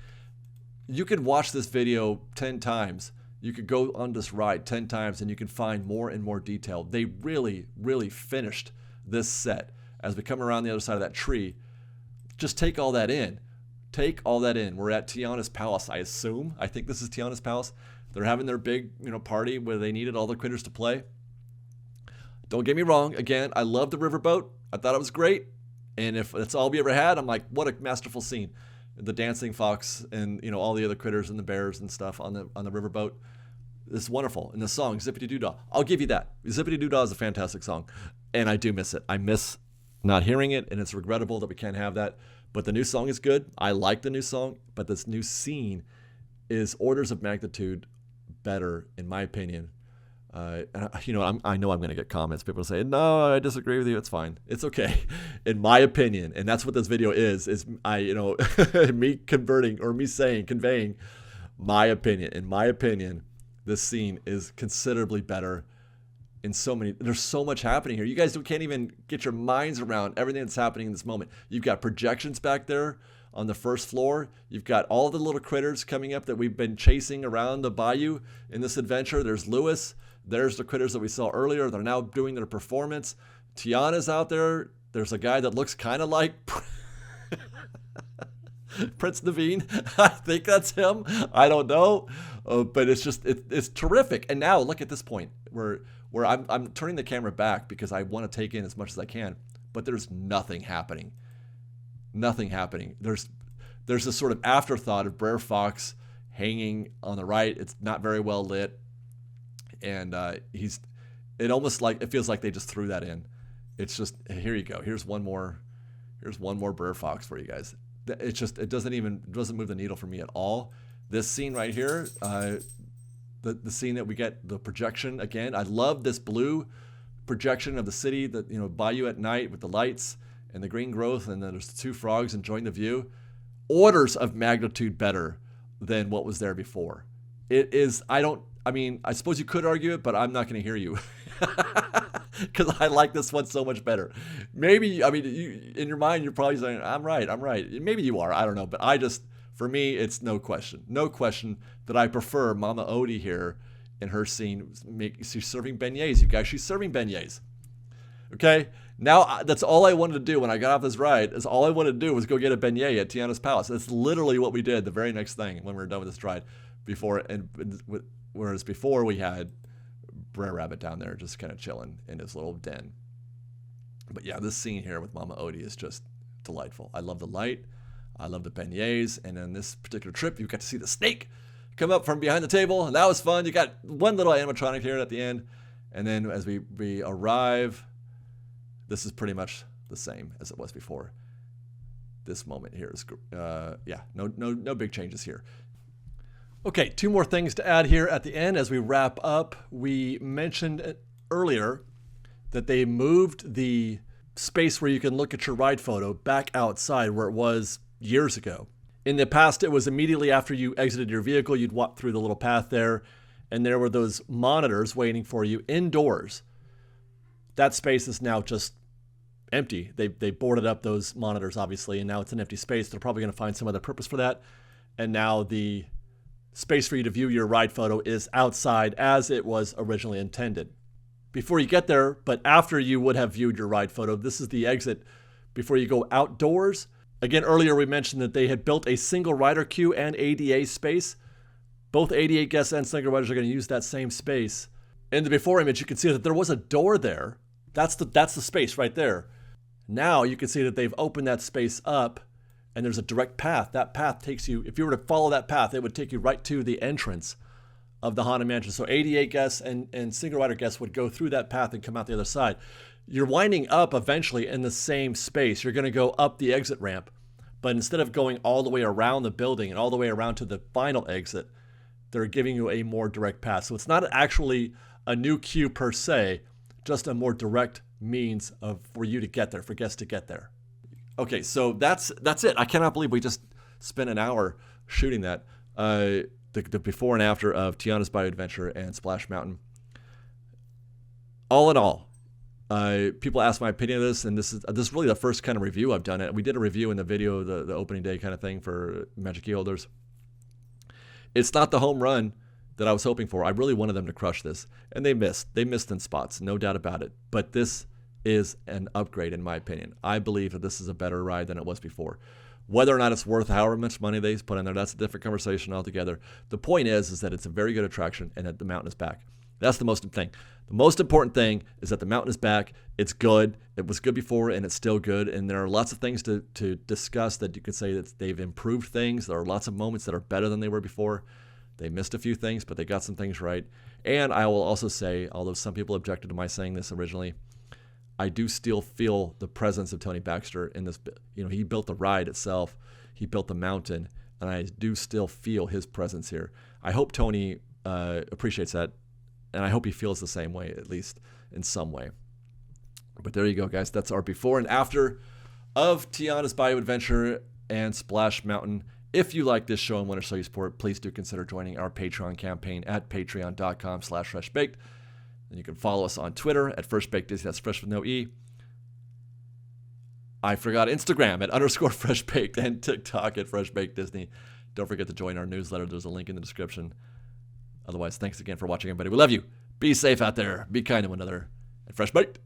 You could watch this video 10 times. You could go on this ride 10 times and you can find more and more detail. They really, really finished this set. As we come around the other side of that tree, just take all that in. Take all that in. We're at Tiana's Palace, I assume. I think this is Tiana's Palace. They're having their big, party where they needed all the critters to play. Don't get me wrong. Again, I love the riverboat. I thought it was great. And if that's all we ever had, I'm like, what a masterful scene. The dancing fox and, all the other critters and the bears and stuff on the riverboat. It's wonderful. And the song, Zippity Doo Dah, I'll give you that. Zippity Doo Dah is a fantastic song. And I do miss it. I miss not hearing it, and it's regrettable that we can't have that. But the new song is good. I like the new song, but this new scene is orders of magnitude better, in my opinion. And I know I'm going to get comments. People say, no, I disagree with you. It's fine. It's okay. In my opinion, and that's what this video is me conveying my opinion. In my opinion, this scene is considerably better in there's so much happening here. You guys can't even get your minds around everything that's happening in this moment. You've got projections back there on the first floor. You've got all the little critters coming up that we've been chasing around the bayou in this adventure. There's Lewis. There's the critters that we saw earlier. They're now doing their performance. Tiana's out there. There's a guy that looks kind of like Prince Naveen. I think that's him. I don't know. But it's terrific. And now look at this point where I'm turning the camera back because I want to take in as much as I can. But there's nothing happening. Nothing happening. There's this sort of afterthought of Breuer Fox hanging on the right. It's not very well lit. And it feels like they just threw that in. It's just, here you go. Here's one more Breuer Fox for you guys. It doesn't move the needle for me at all. This scene right here, the scene that we get, the projection again. I love this blue projection of the city, bayou at night with the lights and the green growth, and then there's the two frogs enjoying the view. Orders of magnitude better than what was there before. It is. I suppose you could argue it, but I'm not going to hear you because I like this one so much better. Maybe, in your mind, you're probably saying, I'm right. Maybe you are. I don't know. But for me, it's no question that I prefer Mama Odie here in her scene. She's serving beignets, you guys. She's serving beignets. Okay? Now, that's all I wanted to do when I got off this ride. All I wanted to do was go get a beignet at Tiana's Palace. That's literally what we did the very next thing when we were done with this ride. Whereas before we had Breuer Rabbit down there just kind of chilling in his little den. But yeah, this scene here with Mama Odie is just delightful. I love the light. I love the beignets. And in this particular trip, you got to see the snake come up from behind the table. And that was fun. You got one little animatronic here at the end. And then as we arrive, this is pretty much the same as it was before. This moment here is, no big changes here. Okay, two more things to add here at the end as we wrap up. We mentioned earlier that they moved the space where you can look at your ride photo back outside where it was years ago. In the past, it was immediately after you exited your vehicle, you'd walk through the little path there, and there were those monitors waiting for you indoors. That space is now just empty. They boarded up those monitors, obviously, and now it's an empty space. They're probably going to find some other purpose for that. And now the space for you to view your ride photo is outside as it was originally intended. Before you get there, but after you would have viewed your ride photo, this is the exit before you go outdoors. Again, earlier we mentioned that they had built a single rider queue and ADA space. Both ADA guests and single riders are going to use that same space. In the before image, you can see that there was a door there. That's the space right there. Now you can see that they've opened that space up, and there's a direct path. That path takes you, if you were to follow that path, it would take you right to the entrance of the Haunted Mansion. So ADA guests and single rider guests would go through that path and come out the other side. You're winding up eventually in the same space. You're going to go up the exit ramp, but instead of going all the way around the building and all the way around to the final exit, they're giving you a more direct path. So it's not actually a new queue per se, just a more direct means for you to get there, for guests to get there. Okay, so that's it. I cannot believe we just spent an hour shooting that. The before and after of Tianas Bayou Adventure and Splash Mountain. All in all, people ask my opinion of this, and this is really the first kind of review I've done. We did a review in the video, the opening day kind of thing for Magic Key Holders. It's not the home run that I was hoping for. I really wanted them to crush this, and they missed. They missed in spots, no doubt about it. But this is an upgrade, in my opinion. I believe that this is a better ride than it was before. Whether or not it's worth however much money they put in there, that's a different conversation altogether. The point is that it's a very good attraction and that the mountain is back. That's the most important thing. The most important thing is that the mountain is back. It's good. It was good before, and it's still good. And there are lots of things to discuss that you could say that they've improved things. There are lots of moments that are better than they were before. They missed a few things, but they got some things right. And I will also say, although some people objected to my saying this originally, I do still feel the presence of Tony Baxter in this. He built the ride itself. He built the mountain, and I do still feel his presence here. I hope Tony appreciates that, and I hope he feels the same way, at least in some way. But there you go, guys. That's our before and after of Tianas Bayou Adventure and Splash Mountain. If you like this show and want to show your support, please do consider joining our Patreon campaign at patreon.com/freshbaked. And you can follow us on Twitter at freshbakedisney. That's fresh with no E. I forgot Instagram at _freshbaked and TikTok at freshbakedisney. Don't forget to join our newsletter. There's a link in the description. Otherwise, thanks again for watching, everybody. We love you. Be safe out there. Be kind to one another. And fresh baked.